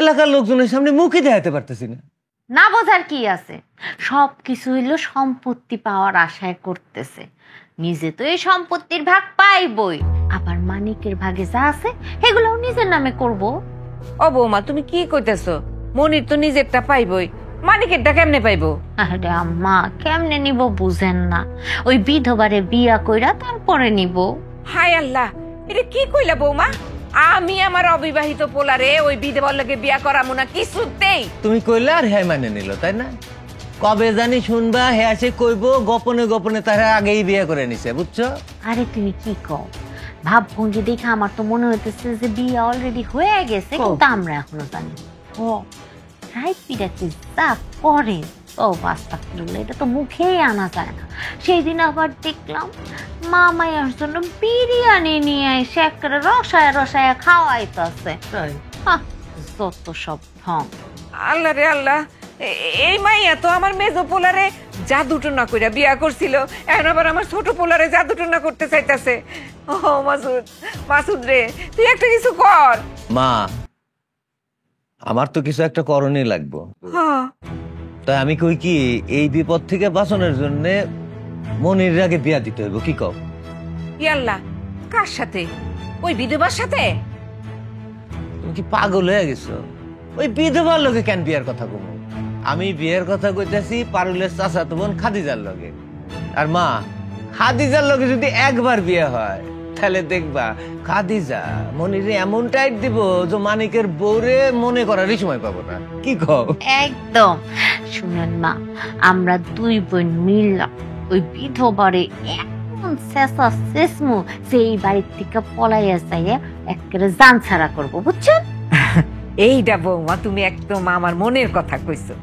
এলাকার লোকজনের সামনে মুখে দেখাতে পারতেছি না। না বোঝার কি আছে, সব কিছু হইলো সম্পত্তি পাওয়ার আশায় করতেছে, নিজে তো এই সম্পত্তির ভাগ পাইবই, আবার মানিকের ভাগে যা আছে সেগুলোও নিজের নামে করব। ও বৌমা তুমি কি কইতেছো? মনির তো নিজেরটা পাইবই, মানিকেরটা কেমনে পাইবো? আরে আম্মা কেমনে নিব বুঝেন না, ওই বিধবারে বিয়া কইরা তারপরে নিব। হায় আল্লাহ, এটা কি কইলা বৌমা? আমি আমার অবিবাহিত পোলারে ওই বিধবার লগে বিয়া করামু না কিছুতেই। তুমি কইলে আর হ্যাঁ মানে নিল, তাই না? কবে জানি শুনবা হ্যাঁ সে কইবো গোপনে গোপনে তারা আগেই বিয়ে করে নিছে, বুঝছো? আরে তুমি কি কও, ভাবভঙ্গি দেখে আমার তো মনে হইতেছে যে বিয়ে অলরেডি হয়ে গেছে, কিন্তু আমরা এখনো জানি ও রাইট পিড়াতে যা করে ও বাস্তা করলে এটা তো মুখেই আনা যায় না। সেই দিন আবার দেখলাম মামাইয়ার জন্য বিরিয়ানি নিয়ে এসে একটা রসায় রসায় খাওয়াইতেছে, যত সব ঢং। আল্লাহ রে আল্লাহ, এই মাইয়া তো আমার মেজো পোলারে জাদুটনা কইরা বিয়া করছিল, এখন আবার আমার ছোট পোলারে জাদুটনা করতে চাইতাছে। ও মাসুদ, মাসুদ রে তুই একটা কিছু কর। মা আমার তো কিছু একটা করণই লাগবো, হ্যাঁ তাই আমি কই কি এই বিপদ থেকে বাঁচানোর জন্য মনির আগে বিয়া দিতে হইব, কি কও? আল্লাহ, কার সাথে? ওই বিধবার সাথে? তুমি কি পাগল হয়ে গেছো? ওই বিধবার লোকে কেন বিয়ার কথা কমো? আমি বিয়ের কথা কইতেছি পারুলের চাচাতো বোন খাদিজার লগে। আর মা খাদিজার লগে যদি একবার বিয়ে হয় তাহলে দেখবা খাদিজা মনিরে এমন টাইট দিব যে মানিকের বউরে মনে করারই সময় পাবো না, কি কও? একদম। শুনেন মা, আমরা দুই বোন মিললাম ওই বিধবারে এমন শেষা শেষমু সেই বাড়ির থেকে পলাইয়া যাইয়া একেবারে জান ছাড়া করবো, বুঝছেন? এইটা বৌমা তুমি একদম আমার মনের কথা কইছো,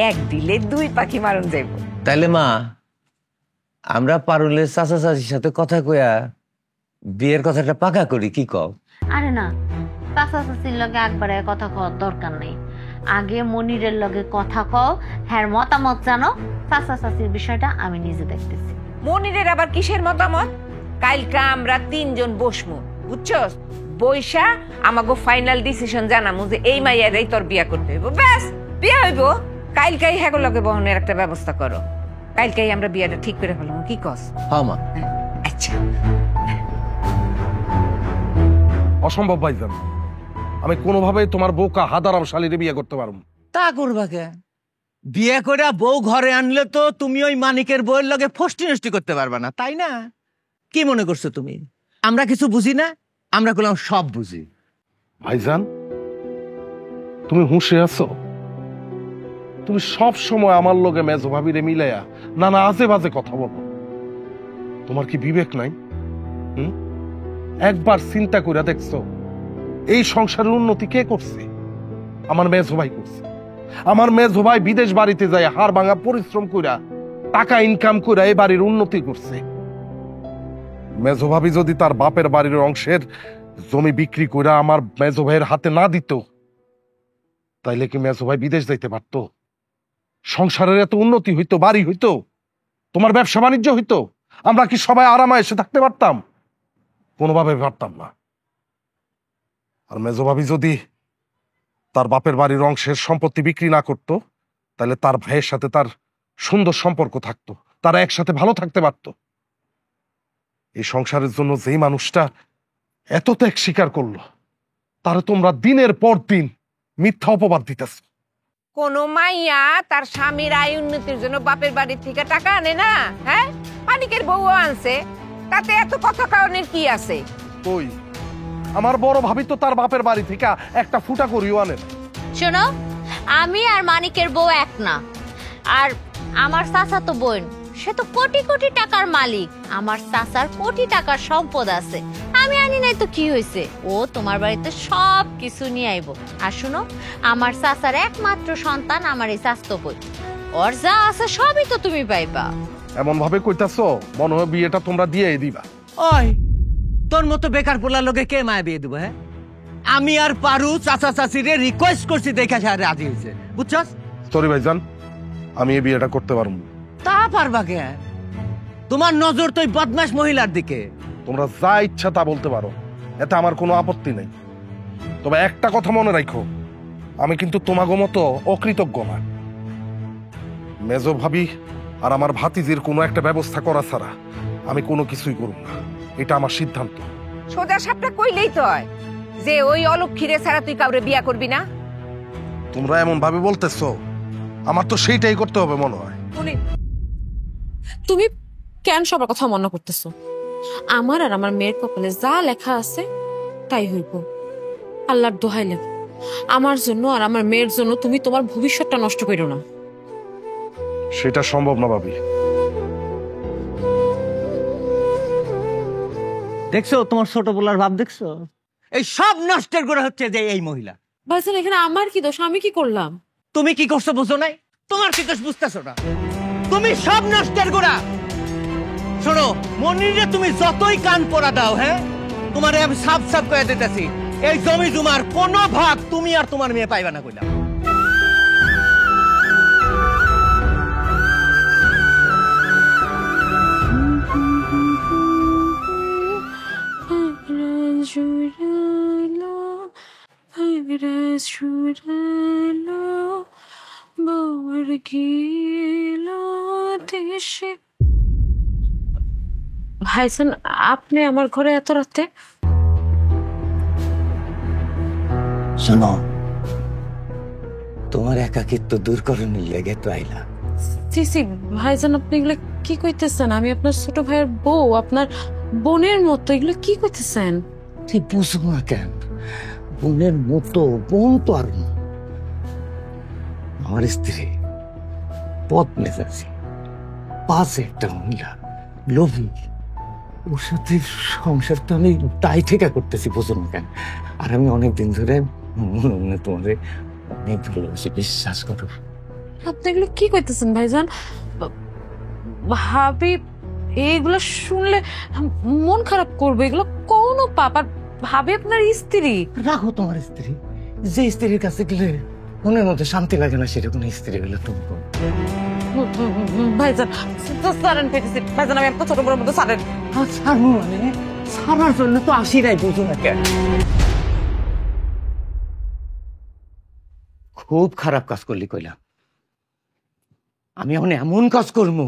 এক দিলে দুই পাখি মারণ যাইব। তাইলে মা আমরা পারুলের চাচা চাচির সাথে কথা কইয়া বিয়ের কথাটা পাকা করি, কি কও? আরে না, চাচা চাচির লগে একবারে কথা কওয়ার দরকার নেই, আগে মনিরের লগে কথা কও, হ্যাঁ মতামত জানো, চাচা চাচির বিষয়টা আমি নিজে দেখতেছি। মনিরের আবার কিসের মতামত? কালকা আমরা তিনজন বসমু, বুঝছস? বৈশা আমাগো ফাইনাল ডিসিশন জানামু যে এই মাইয়ারই তোর বিয়া করতে হইব, ব্যাস বিয়া হইব। কালকাই হ্যাগো লগে বহনের একটা ব্যবস্থা করো, কালকাই আমরা বিয়াটা ঠিক করে ফেলবো, কি কস? হ্যাঁ মা। আচ্ছা। অসম্ভব ভাইজান, আমি কোনোভাবেই তোমার বোকা হাদারাম শালীরে বিয়ে করতে পারবো না। তা করবা কে? বিয়ে করে বউ ঘরে আনলে তো তুমি ওই মানিকের বউয়ের লগে ফষ্টি নষ্টি করতে পারবা না, তাই না? কি মনে করছো তুমি আমরা কিছু বুঝি না? আমরা করলাম সব বুঝি। ভাইজান, তুমি হুঁশে আছো? তুমি সব সময় আমার লগে মেজো ভাবিরে মিলাইয়া নানা আজে বাজে কথা বলো। তোমার কি বিবেক নাই? একবার চিন্তা করে দেখছো এই সংসারের উন্নতি কে করছে? আমার মেজো ভাই করছে। আমার মেজো ভাই বিদেশ বাড়িতে যায় হাড় ভাঙা পরিশ্রম কইরা টাকা ইনকাম কইরা এই বাড়ির উন্নতি করছে। মেজো ভাবি যদি তার বাপের বাড়ির অংশের জমি বিক্রি কইরা আমার মেজো ভাইয়ের হাতে না দিত, তাইলে কি মেজো ভাই বিদেশ যাইতে পারতো? সংসারের এত উন্নতি হইতো, বাড়ি হইতো, তোমার ব্যবসা বাণিজ্য হইতো, আমরা কি সবাই আরামে এসে থাকতে পারতাম? কোনোভাবে পারতাম না। আর মেজো ভাবি যদি তার বাপের বাড়ির অংশের সম্পত্তি বিক্রি না করতো, তাহলে তার ভাইয়ের সাথে তার সুন্দর সম্পর্ক থাকতো, তারা একসাথে ভালো থাকতে পারত। এই সংসারের জন্য যেই মানুষটা এত ত্যাগ স্বীকার করলো, তারা তোমরা দিনের পর দিন মিথ্যা অপবাদ দিতেছ। কোন মাইয়া তার স্বামীর আয় উন্নতির জন্য বাপের বাড়ি থেকে টাকা আনে না? হ্যাঁ, মানিকের বউ আনছে, তাতে এত কথা কারণের কি আছে? কই, আমার বড় ভাবি তো তার বাপের বাড়ি থেকে একটা ফুটা করিও আনে না। শোনো, আমি আর মানিকের বউ এক না। আর আমার চাচাতো বোন, সে তো কোটি কোটি টাকার মালিক। আমার চাচার কোটি টাকার সম্পদ আছে, আমি আনি নাই তো কি হয়েছে? ও তোমার বাড়িতে সব কিছু নিয়ে আইব। আর শুনো, আমার চাচার একমাত্র সন্তান আমার এই চাচাতো বোন, ওর যা আছে সবই তো তুমি পাইবা। এমন ভাবে কইতাছো মনে হয় বিয়েটা তোমরা দিয়ে দিবা। ওই তোর মতো বেকার পোলার লোকে কে মায়া বিয়ে দেবো? হ্যাঁ, আমি আর পারু চাচা চাচিরে রিকোয়েস্ট করছি, দেখা সারে রাজি হয়েছে, বুঝছস? সরি ভাইজান, আমি এই বিয়েটা করতে পারবো না। তা পারবা কে? তোমার নজর তো ওই বদমাশ মহিলার দিকে। তোমরা যা ইচ্ছা তা বলতে পারো, এতে আমার কোনো আপত্তি নেই। তবে একটা কথা মনে রাখো, আমি কিন্তু তোমাগো মতো অকৃতজ্ঞ না। মেজো ভাবি আর আমার ভাতিজির কোনো একটা ব্যবস্থা করা ছাড়া আমি কোনো কিছুই করব না, এটা আমার সিদ্ধান্ত। সোজা সাপটা কইলেই তো হয় যে ওই অলক্ষীরে ছাড়া তুই কাউরে বিয়া করবি না। তোমরা এমন ভাবে বলতেছো, আমার তো সেইটাই করতে হবে মনে হয়। তুমি কেন সবার কথা মনে করতেছো? আমার আর আমার মেয়ের কপালে যা লেখা আছে তাই হইব। আল্লাহর দোহাই লাগে, আমার জন্য আর আমার মেয়ের জন্য তুমি তোমার ভবিষ্যৎটা নষ্ট করো না। সেটা সম্ভব না ভাবি। দেখছো তোমার ছোট বলার ভাব, দেখছো? এই সব নষ্টের করে হচ্ছে যে এই মহিলা। ভাইজান, এখানে আমার কি দোষ? আমি কি করলাম? তুমি কি করছো বুঝো নাই? তোমার কি দোষ বুঝতেছো না? তুমি সব নষ্টের গোড়া। শোনো মনিরে, তুমি যতই কান পড়া দাও, হ্যাঁ, তোমারে আমি সাফ সাফ করে দিতেছি, এই জমি জমার কোনো ভাগ তুমি আর তোমার মেয়ে পাইবা না কইলাম। ভাইজান, আপনি আমার ঘরে এত রাতে? শোনো, তোমার একাকিত্ব দূর করণের লেগে তো আইলা। সিসি ভাইজান, আপনি এগুলো কি কইতেছেন? আমি আপনার ছোট ভাইয়ের বউ, আপনার বোনের মতো, এগুলো কি কইতেছেন? তুই বুঝবো না কেন? বোনের মতো বোন তো আর না। আমার স্ত্রী পথ মেজাজি, পাশে একটা মহিলা, লোভী, ওর সাথে সংসার তো আমি তাই ঠেকা করতেছি, বুঝো না কেন? আর আমি অনেকদিন ধরে মনে মনে তোমাদের অনেক ভালোবাসি, বিশ্বাস করো। আপনি এগুলো কি কইতেছেন ভাইজান? ভাবি এগুলো শুনলে মন খারাপ করবে, এগুলো কোনো পাপ। আর ভাবি আপনার স্ত্রী। রাখো তোমার স্ত্রী, যে স্ত্রীর কাছে গেলে মনের মধ্যে শান্তি লাগে না, সেরকম স্ত্রী হলে তুমি ভাইজান সারেন, ভাইজান আমি আপনার ছোট বড়ের মধ্যে সারেন। ছাড়বো মানে? ছাড়ার জন্য তো আসিরাই, বুঝো না কেন? খুব খারাপ কাজ করলি কইলাম। আমি এখন এমন কাজ করবো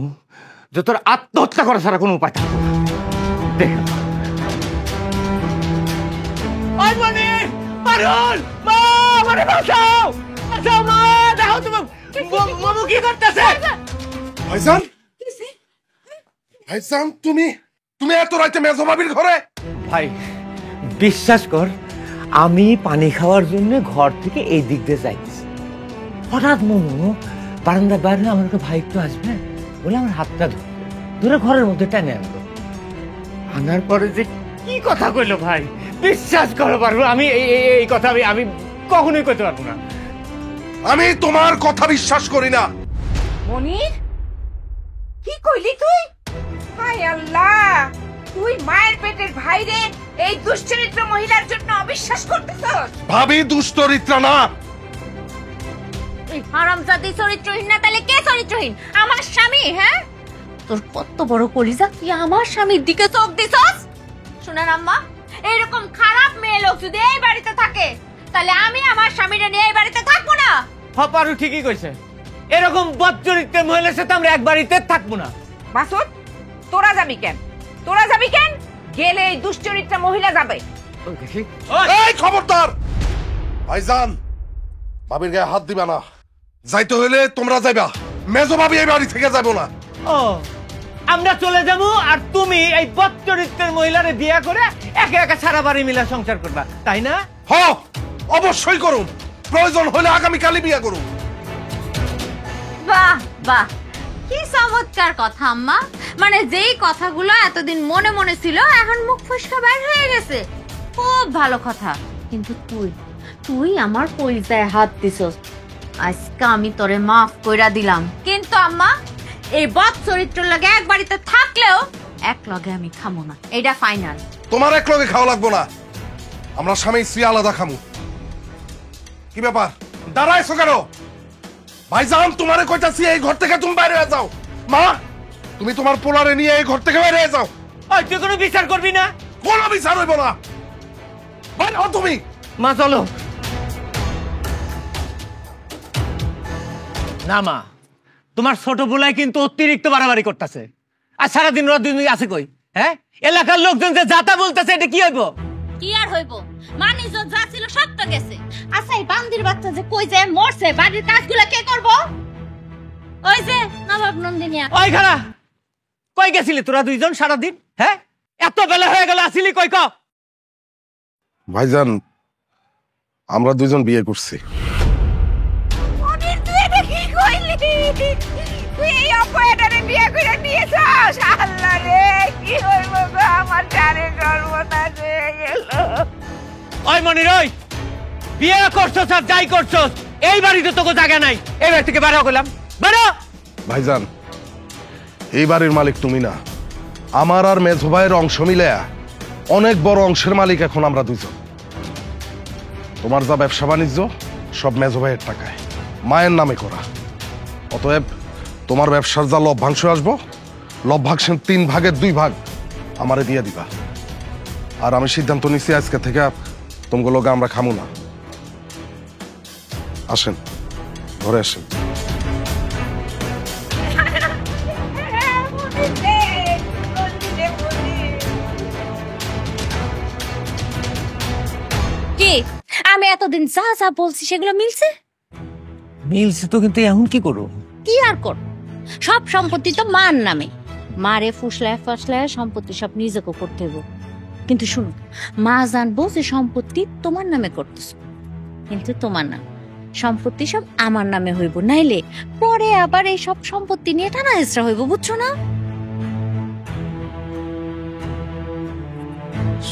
যে তোর আত্মহত্যা করা ছাড়া কোনো উপায় থাকবে না। দেখ মা, আমারে বাঁচাও, বাঁচাও মা, দেখো তুমি মামু কি করতেছে? ভাইজান ভাইজান তুমি তুমি এত রাইতে মেজো ভাবির ঘরে? ভাই বিশ্বাস কর, আমি পানি খাওয়ার জন্য ঘর থেকে এই দিক দিয়ে যাইতেছি, হঠাৎ মনু বারান্দার বাইরে আমাকে ভাই একটু আসবে বলে আমার হাতটা ধরে ঘরের মধ্যে টেনে আনলো। আনার পরে যে কি কথা কইলো ভাই, বিশ্বাস করো পারবো আমি এই কথা আমি কখনোই করতে পারবো না। আমি তোমার কথা বিশ্বাস করি না। মনির, কি কইলি তুই? হায় আল্লাহ, তুই মায়ের পেটের ভাইরে এই দুশ্চরিত্র মহিলার জন্য অবিশ্বাস করতেছস? ভাবি দুশ্চরিত্রা না। এই হারামজাদি চরিত্রহীন না, তাহলে কে চরিত্রহীন? আমার স্বামী। হ্যাঁ, তোর কত বড় কলিজা, তুই আমার স্বামীর দিকে চোখ দিছস? শুনেন আম্মা, এরকম খারাপ মেয়ে লোক যদি এই বাড়িতে থাকে, তাহলে আমি আমার স্বামীরে নিয়ে এই বাড়িতে থাকবো না। পারু ঠিকই কইছে, এরকম বদচরিত্রের মহিলার সাথে আমরা এক বাড়িতে থাকবো না। মাসুদ, তোরা যাবি কেন? তোরা যাবি কেন? গেলে এই দুশ্চরিত্রা মহিলা যাবে। এই খবরদার! ভাইজান, ভাবির গায়ে হাত দিবা না। যাইতে হইলে তোমরা যাইবা, মেজো ভাবি এই বাড়ি থেকে যাবো না। ও, আমরা চলে যাবো আর তুমি এই বদচরিত্রের মহিলারে বিয়ে করে একা একা সারা বাড়ি মিলা সংসার করবা, তাই না? হ, অবশ্যই করুন। প্রয়োজন হলে আগামীকালই বিয়ে করুন। বাহ বাহ, কি চমৎকার কথা আম্মা। মানে যেই কথাগুলো এতদিন মনে মনে ছিল, এখন মুখ ফসকা বের হয়ে গেছে। খুব ভালো কথা। কিন্তু তুই আমার কলিজায় হাত দিছস। আজকে আমি তোরে মাফ কইরা দিলাম, কিন্তু আম্মা এই বদ চরিত্র লাগে এক বাড়িতে থাকলেও এক লগে আমি খামো না, এটা ফাইনাল। তোমার এক লগে খাওয়া লাগবো না, আমরা স্বামী স্ত্রী আলাদা খামু। কি ব্যাপার, দাঁড়াইছো কেন? ভাইজান, তোমারে কইতাছি এই ঘর থেকে তুমি বাইরে হয়ে যাও। মা, তুমি তোমার পোলারে নিয়ে এই ঘর থেকে বাইরে হয়ে যাও। ওই তুই কোনো বিচার করবি না? কোনো বিচার হইব না। বাইরে হও তুমি। মা চলো। না মা, তোমার ছোট বোলাই কিন্তু অতিরিক্ত বাড়াবাড়ি করতেছে। আর সারাদিন রাত দিন আছে কই? হ্যাঁ, এলাকার লোকজন যে যাতা বলতেছে, এটা কি হইব? কি আর হইব, মানি যা ছিল সব তো গেছে। আচ্ছা, এই বান্দির বাচ্চা যে কই যায় মরছে, বাড়ির কাজগুলো কে করব? ওই যে নবাব নন্দিনিয়া। ওই খারা, কই গেছিলি তোরা দুইজন সারাদিন? হ্যাঁ, এত বেলা হয়ে গেল, আসিলি কই? ভাইজান, আমরা দুইজন বিয়ে করছি। মনির, তুই এটা কি কইলি? তুই এই অপয়াটারে বিয়ে করে নিয়েছস? আল্লাহ রে, কি হইব গো, আমার জানে সর্বনাশ হয়ে গেল। ওই মনির, ওই বিয়ে করছস আর যাই করছস, এই বাড়িতে তোকে জায়গা নাই। এই বাড়ি থেকে বেরো গেলাম, বেরো। ভাইজান, এই বাড়ির মালিক তুমি না, আমার আর মেজো ভাইয়ের অংশ মিলে অনেক বড় অংশের মালিক এখন আমরা দুইজন। তোমার যা ব্যবসা বাণিজ্য সব মেজো ভাইয়ের টাকায়, মায়ের নামে করা। অতএব তোমার ব্যবসার যা লভ্যাংশ আসবো, লভ্যাংশ 3 ভাগের 2 ভাগ আমারে দিয়ে দিবা। আর আমি সিদ্ধান্ত নিছি আজকে থেকে তোমাগুলো আমরা খামু না। আসেন, ঘরে আসেন। কি আমি এতদিন যা যা বলছি সেগুলো মিলছে? মিলছে তো, কিন্তু এখন কি করো? কি আর কর, সব সম্পত্তি তো মার নামে। মারে ফুসলায় ফাসলায় সম্পত্তি সব নিজেকে করতে হইব। কিন্তু শুনো, মা জানবো যে সম্পত্তি তোমার নামে করতেছ, কিন্তু তোমার নাম সম্পত্তি সব আমার নামে হইব, নাইলে পরে আবার এই সব সম্পত্তি নিয়ে টানা হেসরা হইব, বুঝছো না?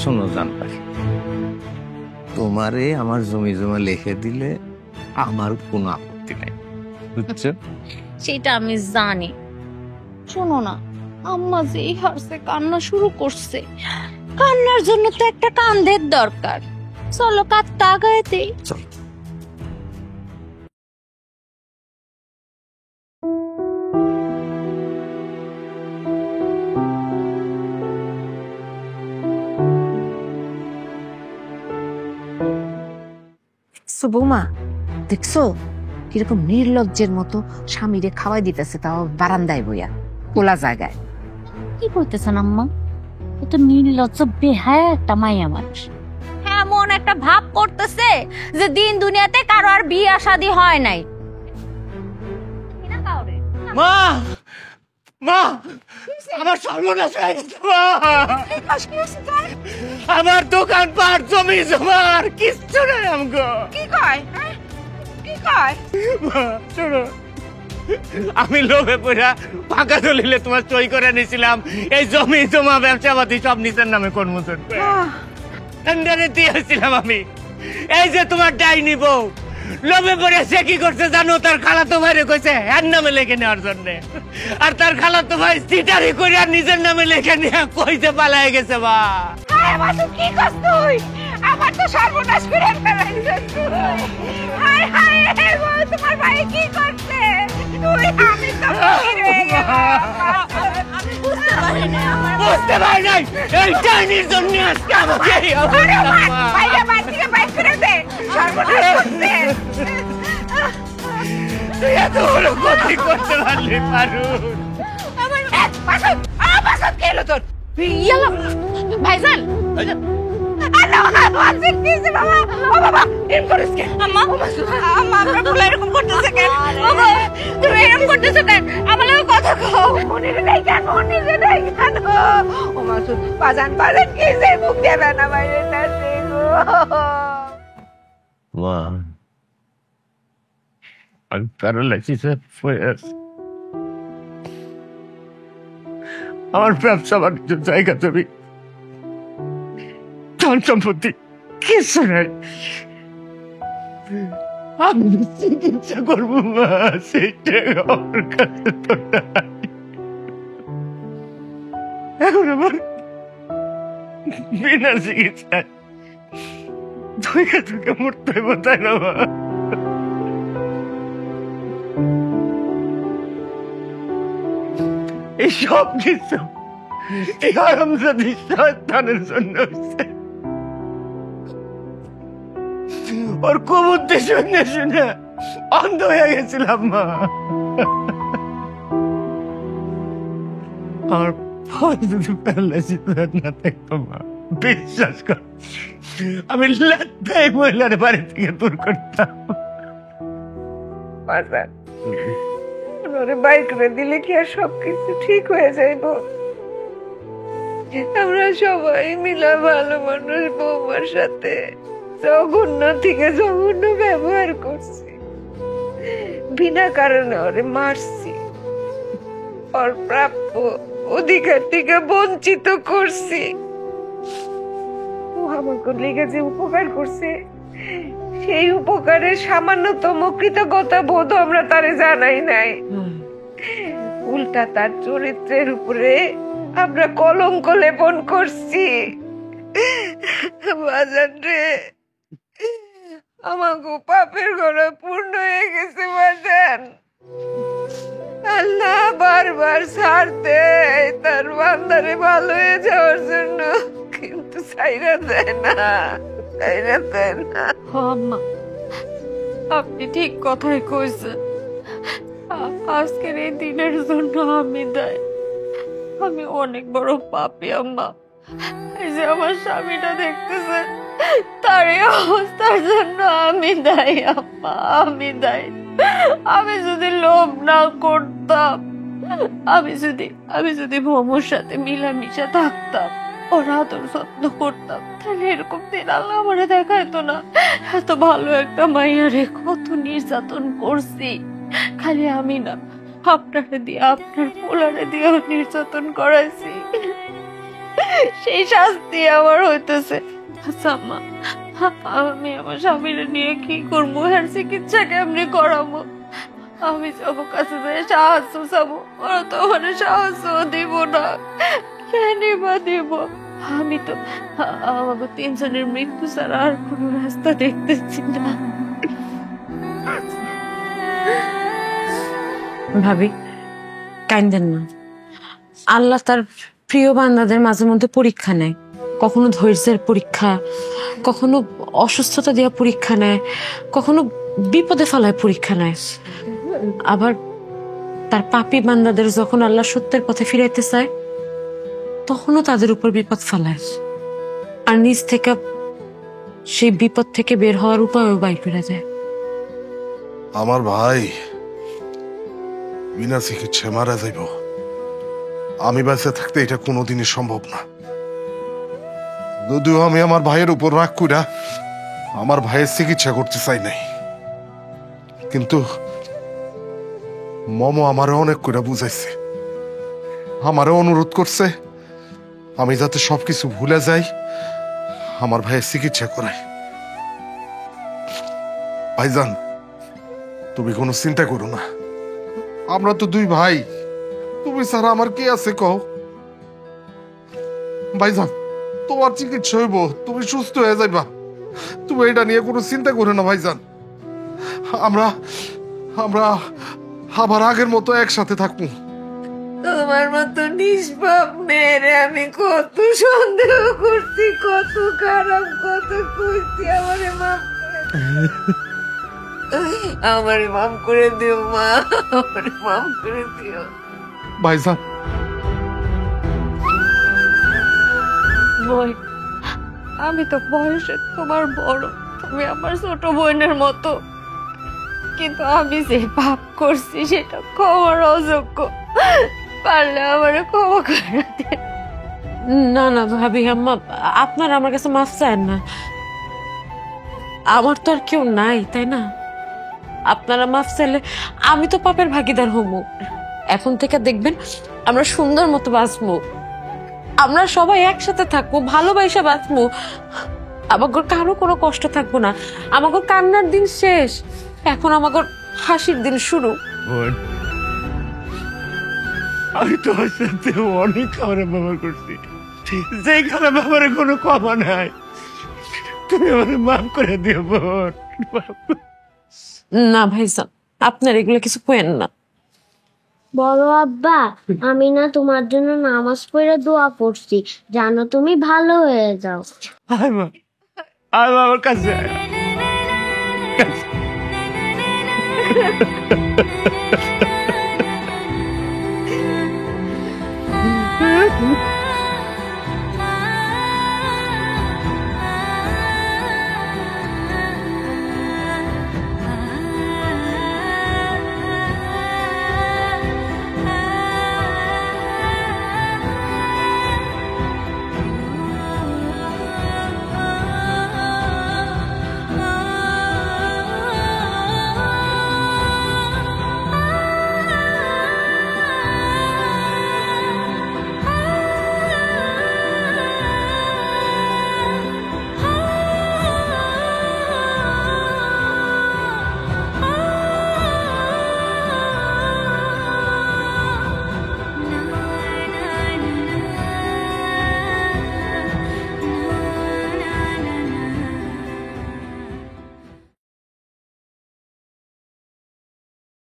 শোনো জানপাখি, তোমারে আমার জমি জমা লিখে দিলে আমার কোনো আপত্তি নাই, বুঝছো? সেটা আমি জানি। শোনো না, আম্মা যে হারছে কান্না শুরু করছে, কান্নার জন্য তো একটা কান্দের দরকার। চলো কাঁদতে আগাইতে। চল। বৌমা, দেখছো কিরকম নির্লজ্জের মতো স্বামীরে খাওয়াই দিতেছে, তাও বারান্দায় বইয়া খোলা জায়গায়। কি কইতেছেন আম্মা? এটা নির্লজ্জ বেহায়া একটা মাইয়া মানুষ। এমন একটা ভাব করতেছে যে দিন দুনিয়াতে কারো আর বিয়ে শাদী হয় নাই। মা মা আমার সর্বনাশ হয়ে গেছে মা। আমার দোকান পাট জমি জমার কিচ্ছু নেই আমগো। কি কয় কি কয়? মা শোনো, আমি লোভে পড়া পাকা দলিলে তোমার সই করে নিয়েছিলাম এই জমি জমা ব্যবসাপাতি সব নিজের নামে কর্মচারী টেন্ডারে দিয়েছিলাম আমি। এই যে তোমার ডাইনি বউ লোভে পড়ে সে কি করছে জানো? তার খালাতো ভাইরে কইছে এর নামে লিখে নেওয়ার জন্য, আর তার খালাতো ভাই সিটারি করে আর নিজের নামে লিখে নিয়ে কইতে পালায় গেছে। বা মাসুদ কি করছ তুই? আমার তো সর্বনাশ করে ফেলাইছিস তুই। হায় হায় তোমার ভাই কি করছে? তুই আমি তো বুঝতে পারি নাই এই ডাইনির জন্য আজকে আমাকে এই অবস্থা। ভাইয়া বাড়ি থেকে বাইর করে দে, সর্বনাশ করছে। তুই এত বড় ক্ষতি করতে পারলি পারুন? মাসুদ মাসুদ কে এলো তোর? ইয়ালা ভাইজান, আল্লাহ মাসুদ কি হয়েছে বাবা? ও বাবা এরকম করিস কেন? আম্মা আম্মা আপনার পোলা এরকম করতেছে কেন? বাবা তুমি এরকম করতেছো কেন? আমার লগে কথা কও। মনে নেই কেন? মনে নেই কেন? ও মাসুদ বাজান বাজান কি হয়েছে? মুখ দেবে না বাইরে নাচে গো। মা আমি প্যারালাইসিসে পড়ে আছি। আমার ব্যবসা বাণিজ্য জায়গা জমি ধন সম্পত্তি কিছু নেই। আমি চিকিৎসা করবো মা, সেটা আমার কাছে তো নাই। এখন আমার বিনা চিকিৎসায় ধুকে ধুকে মরতে হইব, তাই না মা? এই সব কিছু এই হারামজাদি শয়তানের জন্য হয়েছে। ওর কুবুদ্ধি শুনে শুনে অন্ধ হয়ে গেছিলাম মা। আমার ভয় যদি প্যারালাইসিস না থাকতো মা, বিশ্বাস কর আমি লাত্তাই মহিলার বাড়ি থেকে দূর করতাম। বাজান ওরে বাইর করে দিলে কি আর সবকিছু ঠিক হয়ে যাইব? আমরা সবাই মিলে ভালো মানুষ বৌমার সাথে জঘন্য থেকে জঘন্য ব্যবহার করছি, বিনা কারণে ওরে মারছি, ওর প্রাপ্য অধিকার থেকে বঞ্চিত করছি। ও আমাকে লেগে যে উপকার করছে সেই উপকারের সামান্যতম কৃতজ্ঞতা বোধ আমরা তারে জানাই নাই। উল্টা তার চরিত্রের উপরে আমরা কলঙ্ক লেপন করছি। বাজান রে, আমাকে পাপের ঘোড়া পূর্ণ হয়ে গেছে বাজান। আল্লাহ বারবার ছাড় দেয় তার বান্দারে ভালো হয়ে যাওয়ার জন্য, কিন্তু ছাইরা দেয় না, ছাইরা দেয় না। আম্মা আপনি ঠিক কথাই কইছেন। আজকের এই দিনের জন্য আমি দায়। আমি অনেক বড় পাপী আম্মা। এই যে আমার স্বামীটা দেখতেছেন, তার এই অবস্থার জন্য আমি দায়ী আম্মা, আমি দায়ী। আমি যদি লোভ না করতাম, আমি যদি মোমোর সাথে মিলামিশা থাকতাম, ওর আদর যত্ন করতাম, তাহলে এরকম দিন আল্লাহ আমারে দেখাইতো না। এত ভালো একটা মাইয়ারে কত নির্যাতন করছি, খালি আমি না আপনারে দিয়ে আপনার পোলারে দিয়েও নির্যাতন করাইছি, সেই শাস্তি আমার হইতেছে। আচ্ছা আম্মা, আমি আমার স্বামীরে নিয়ে কি করবো? এর চিকিৎসা কেমনি করাবো? আমি যাবো কাছে যাই সাহায্য চাবো, ওরা তো আমার সাহায্য দিব না, কেন বা দিব? আমি তো আমাকে তিনজনের মৃত্যু ছাড়া আর কোনো রাস্তা দেখতেছি না। ভাবি কাইন্দেন না, আল্লাহ তার প্রিয় বান্দাদের মাঝে মধ্যে পরীক্ষা নেয়। কখনো ধৈর্যের পরীক্ষা, কখনো অসুস্থতা দেওয়া পরীক্ষা নেয়, কখনো বিপদে ফেলায় পরীক্ষা নেয়। আবার তার পাপী বান্দাদের যখন আল্লাহ সত্যের পথে ফিরাইতে চায়, তখনও তাদের উপর বিপদ ফেলায়, আর নিজ থেকে সেই বিপদ থেকে বের হওয়ার উপায়ও বাইর করে দেয়। আমার ভাই বিনা চিকিৎসায় মারা যাইব। আমি বেঁচে থাকতে এটা কোনোদিনই সম্ভব না। যদিও আমি আমার ভাইয়ের উপর রাগ কইরা আমার ভাইয়ের চিকিৎসা করতে চাই নাই, কিন্তু মম আমারে অনেক কইরা বুঝাইছে, আমারে অনুরোধ করছে আমি যাতে সবকিছু ভুলে যাই, আমার ভাইয়ের চিকিৎসা করাই। ভাইজান, তুমি কোনো চিন্তা করো না, আমরা তো দুই ভাই, তুমি ছাড়া আমার কে আছে কও? ভাইজান, তোমার চিকিৎসা হইব, তুমি সুস্থ হয়ে যাইবা, তুমি এটা নিয়ে কোনো চিন্তা করো না ভাইজান। আমরা আমরা আবার আগের মতো একসাথে থাকবো। তোমার মতো নিষ্পাপ মেয়েরে আমি কত সন্দেহ করছি, কত খারাপ, কত কইছি। আমারে মাফ করে দিও মা, আমারে মাফ করে দিও। ভাইজান, বই, আমি তো বয়সে তোমার বড়, তুমি আমার ছোট বোনের মতো, কিন্তু আমি যে পাপ করছি সেটা ক্ষমার অযোগ্য। পারলে আমারে ক্ষমা করে দেন। না না ভাবি আম্মা, আপনারা আমার কাছে মাফ চান না, আমার তো আর কেউ নাই, তাই না? আপনারা মাফ চাইলে আমি তো পাপের ভাগিদার হবো। এখন থেকে দেখবেন আমরা সুন্দর মতো বাঁচবো, আমরা সবাই একসাথে থাকবো, ভালোবাসা বাঁচবো, আমাদের কারো কোনো কষ্ট থাকবো না। আমাদের কান্নার দিন শেষ, এখন আমাদের হাসির দিন শুরু। আমি তোমার সাথে অনেক খারাপ ব্যবহার করছি, যে খারাপ ব্যবহারের কোনো ক্ষমা নাই। তুমি আমার মাফ করে দিও বোন। না ভাইজান, আপনার এগুলো কিছু কেন না। বড় আব্বা, আমি না তোমার জন্য নামাজ পড়ে দোয়া করছি, জানো তুমি ভালো হয়ে যাও। আয় মা, আয় মা আমার কাছে আয়।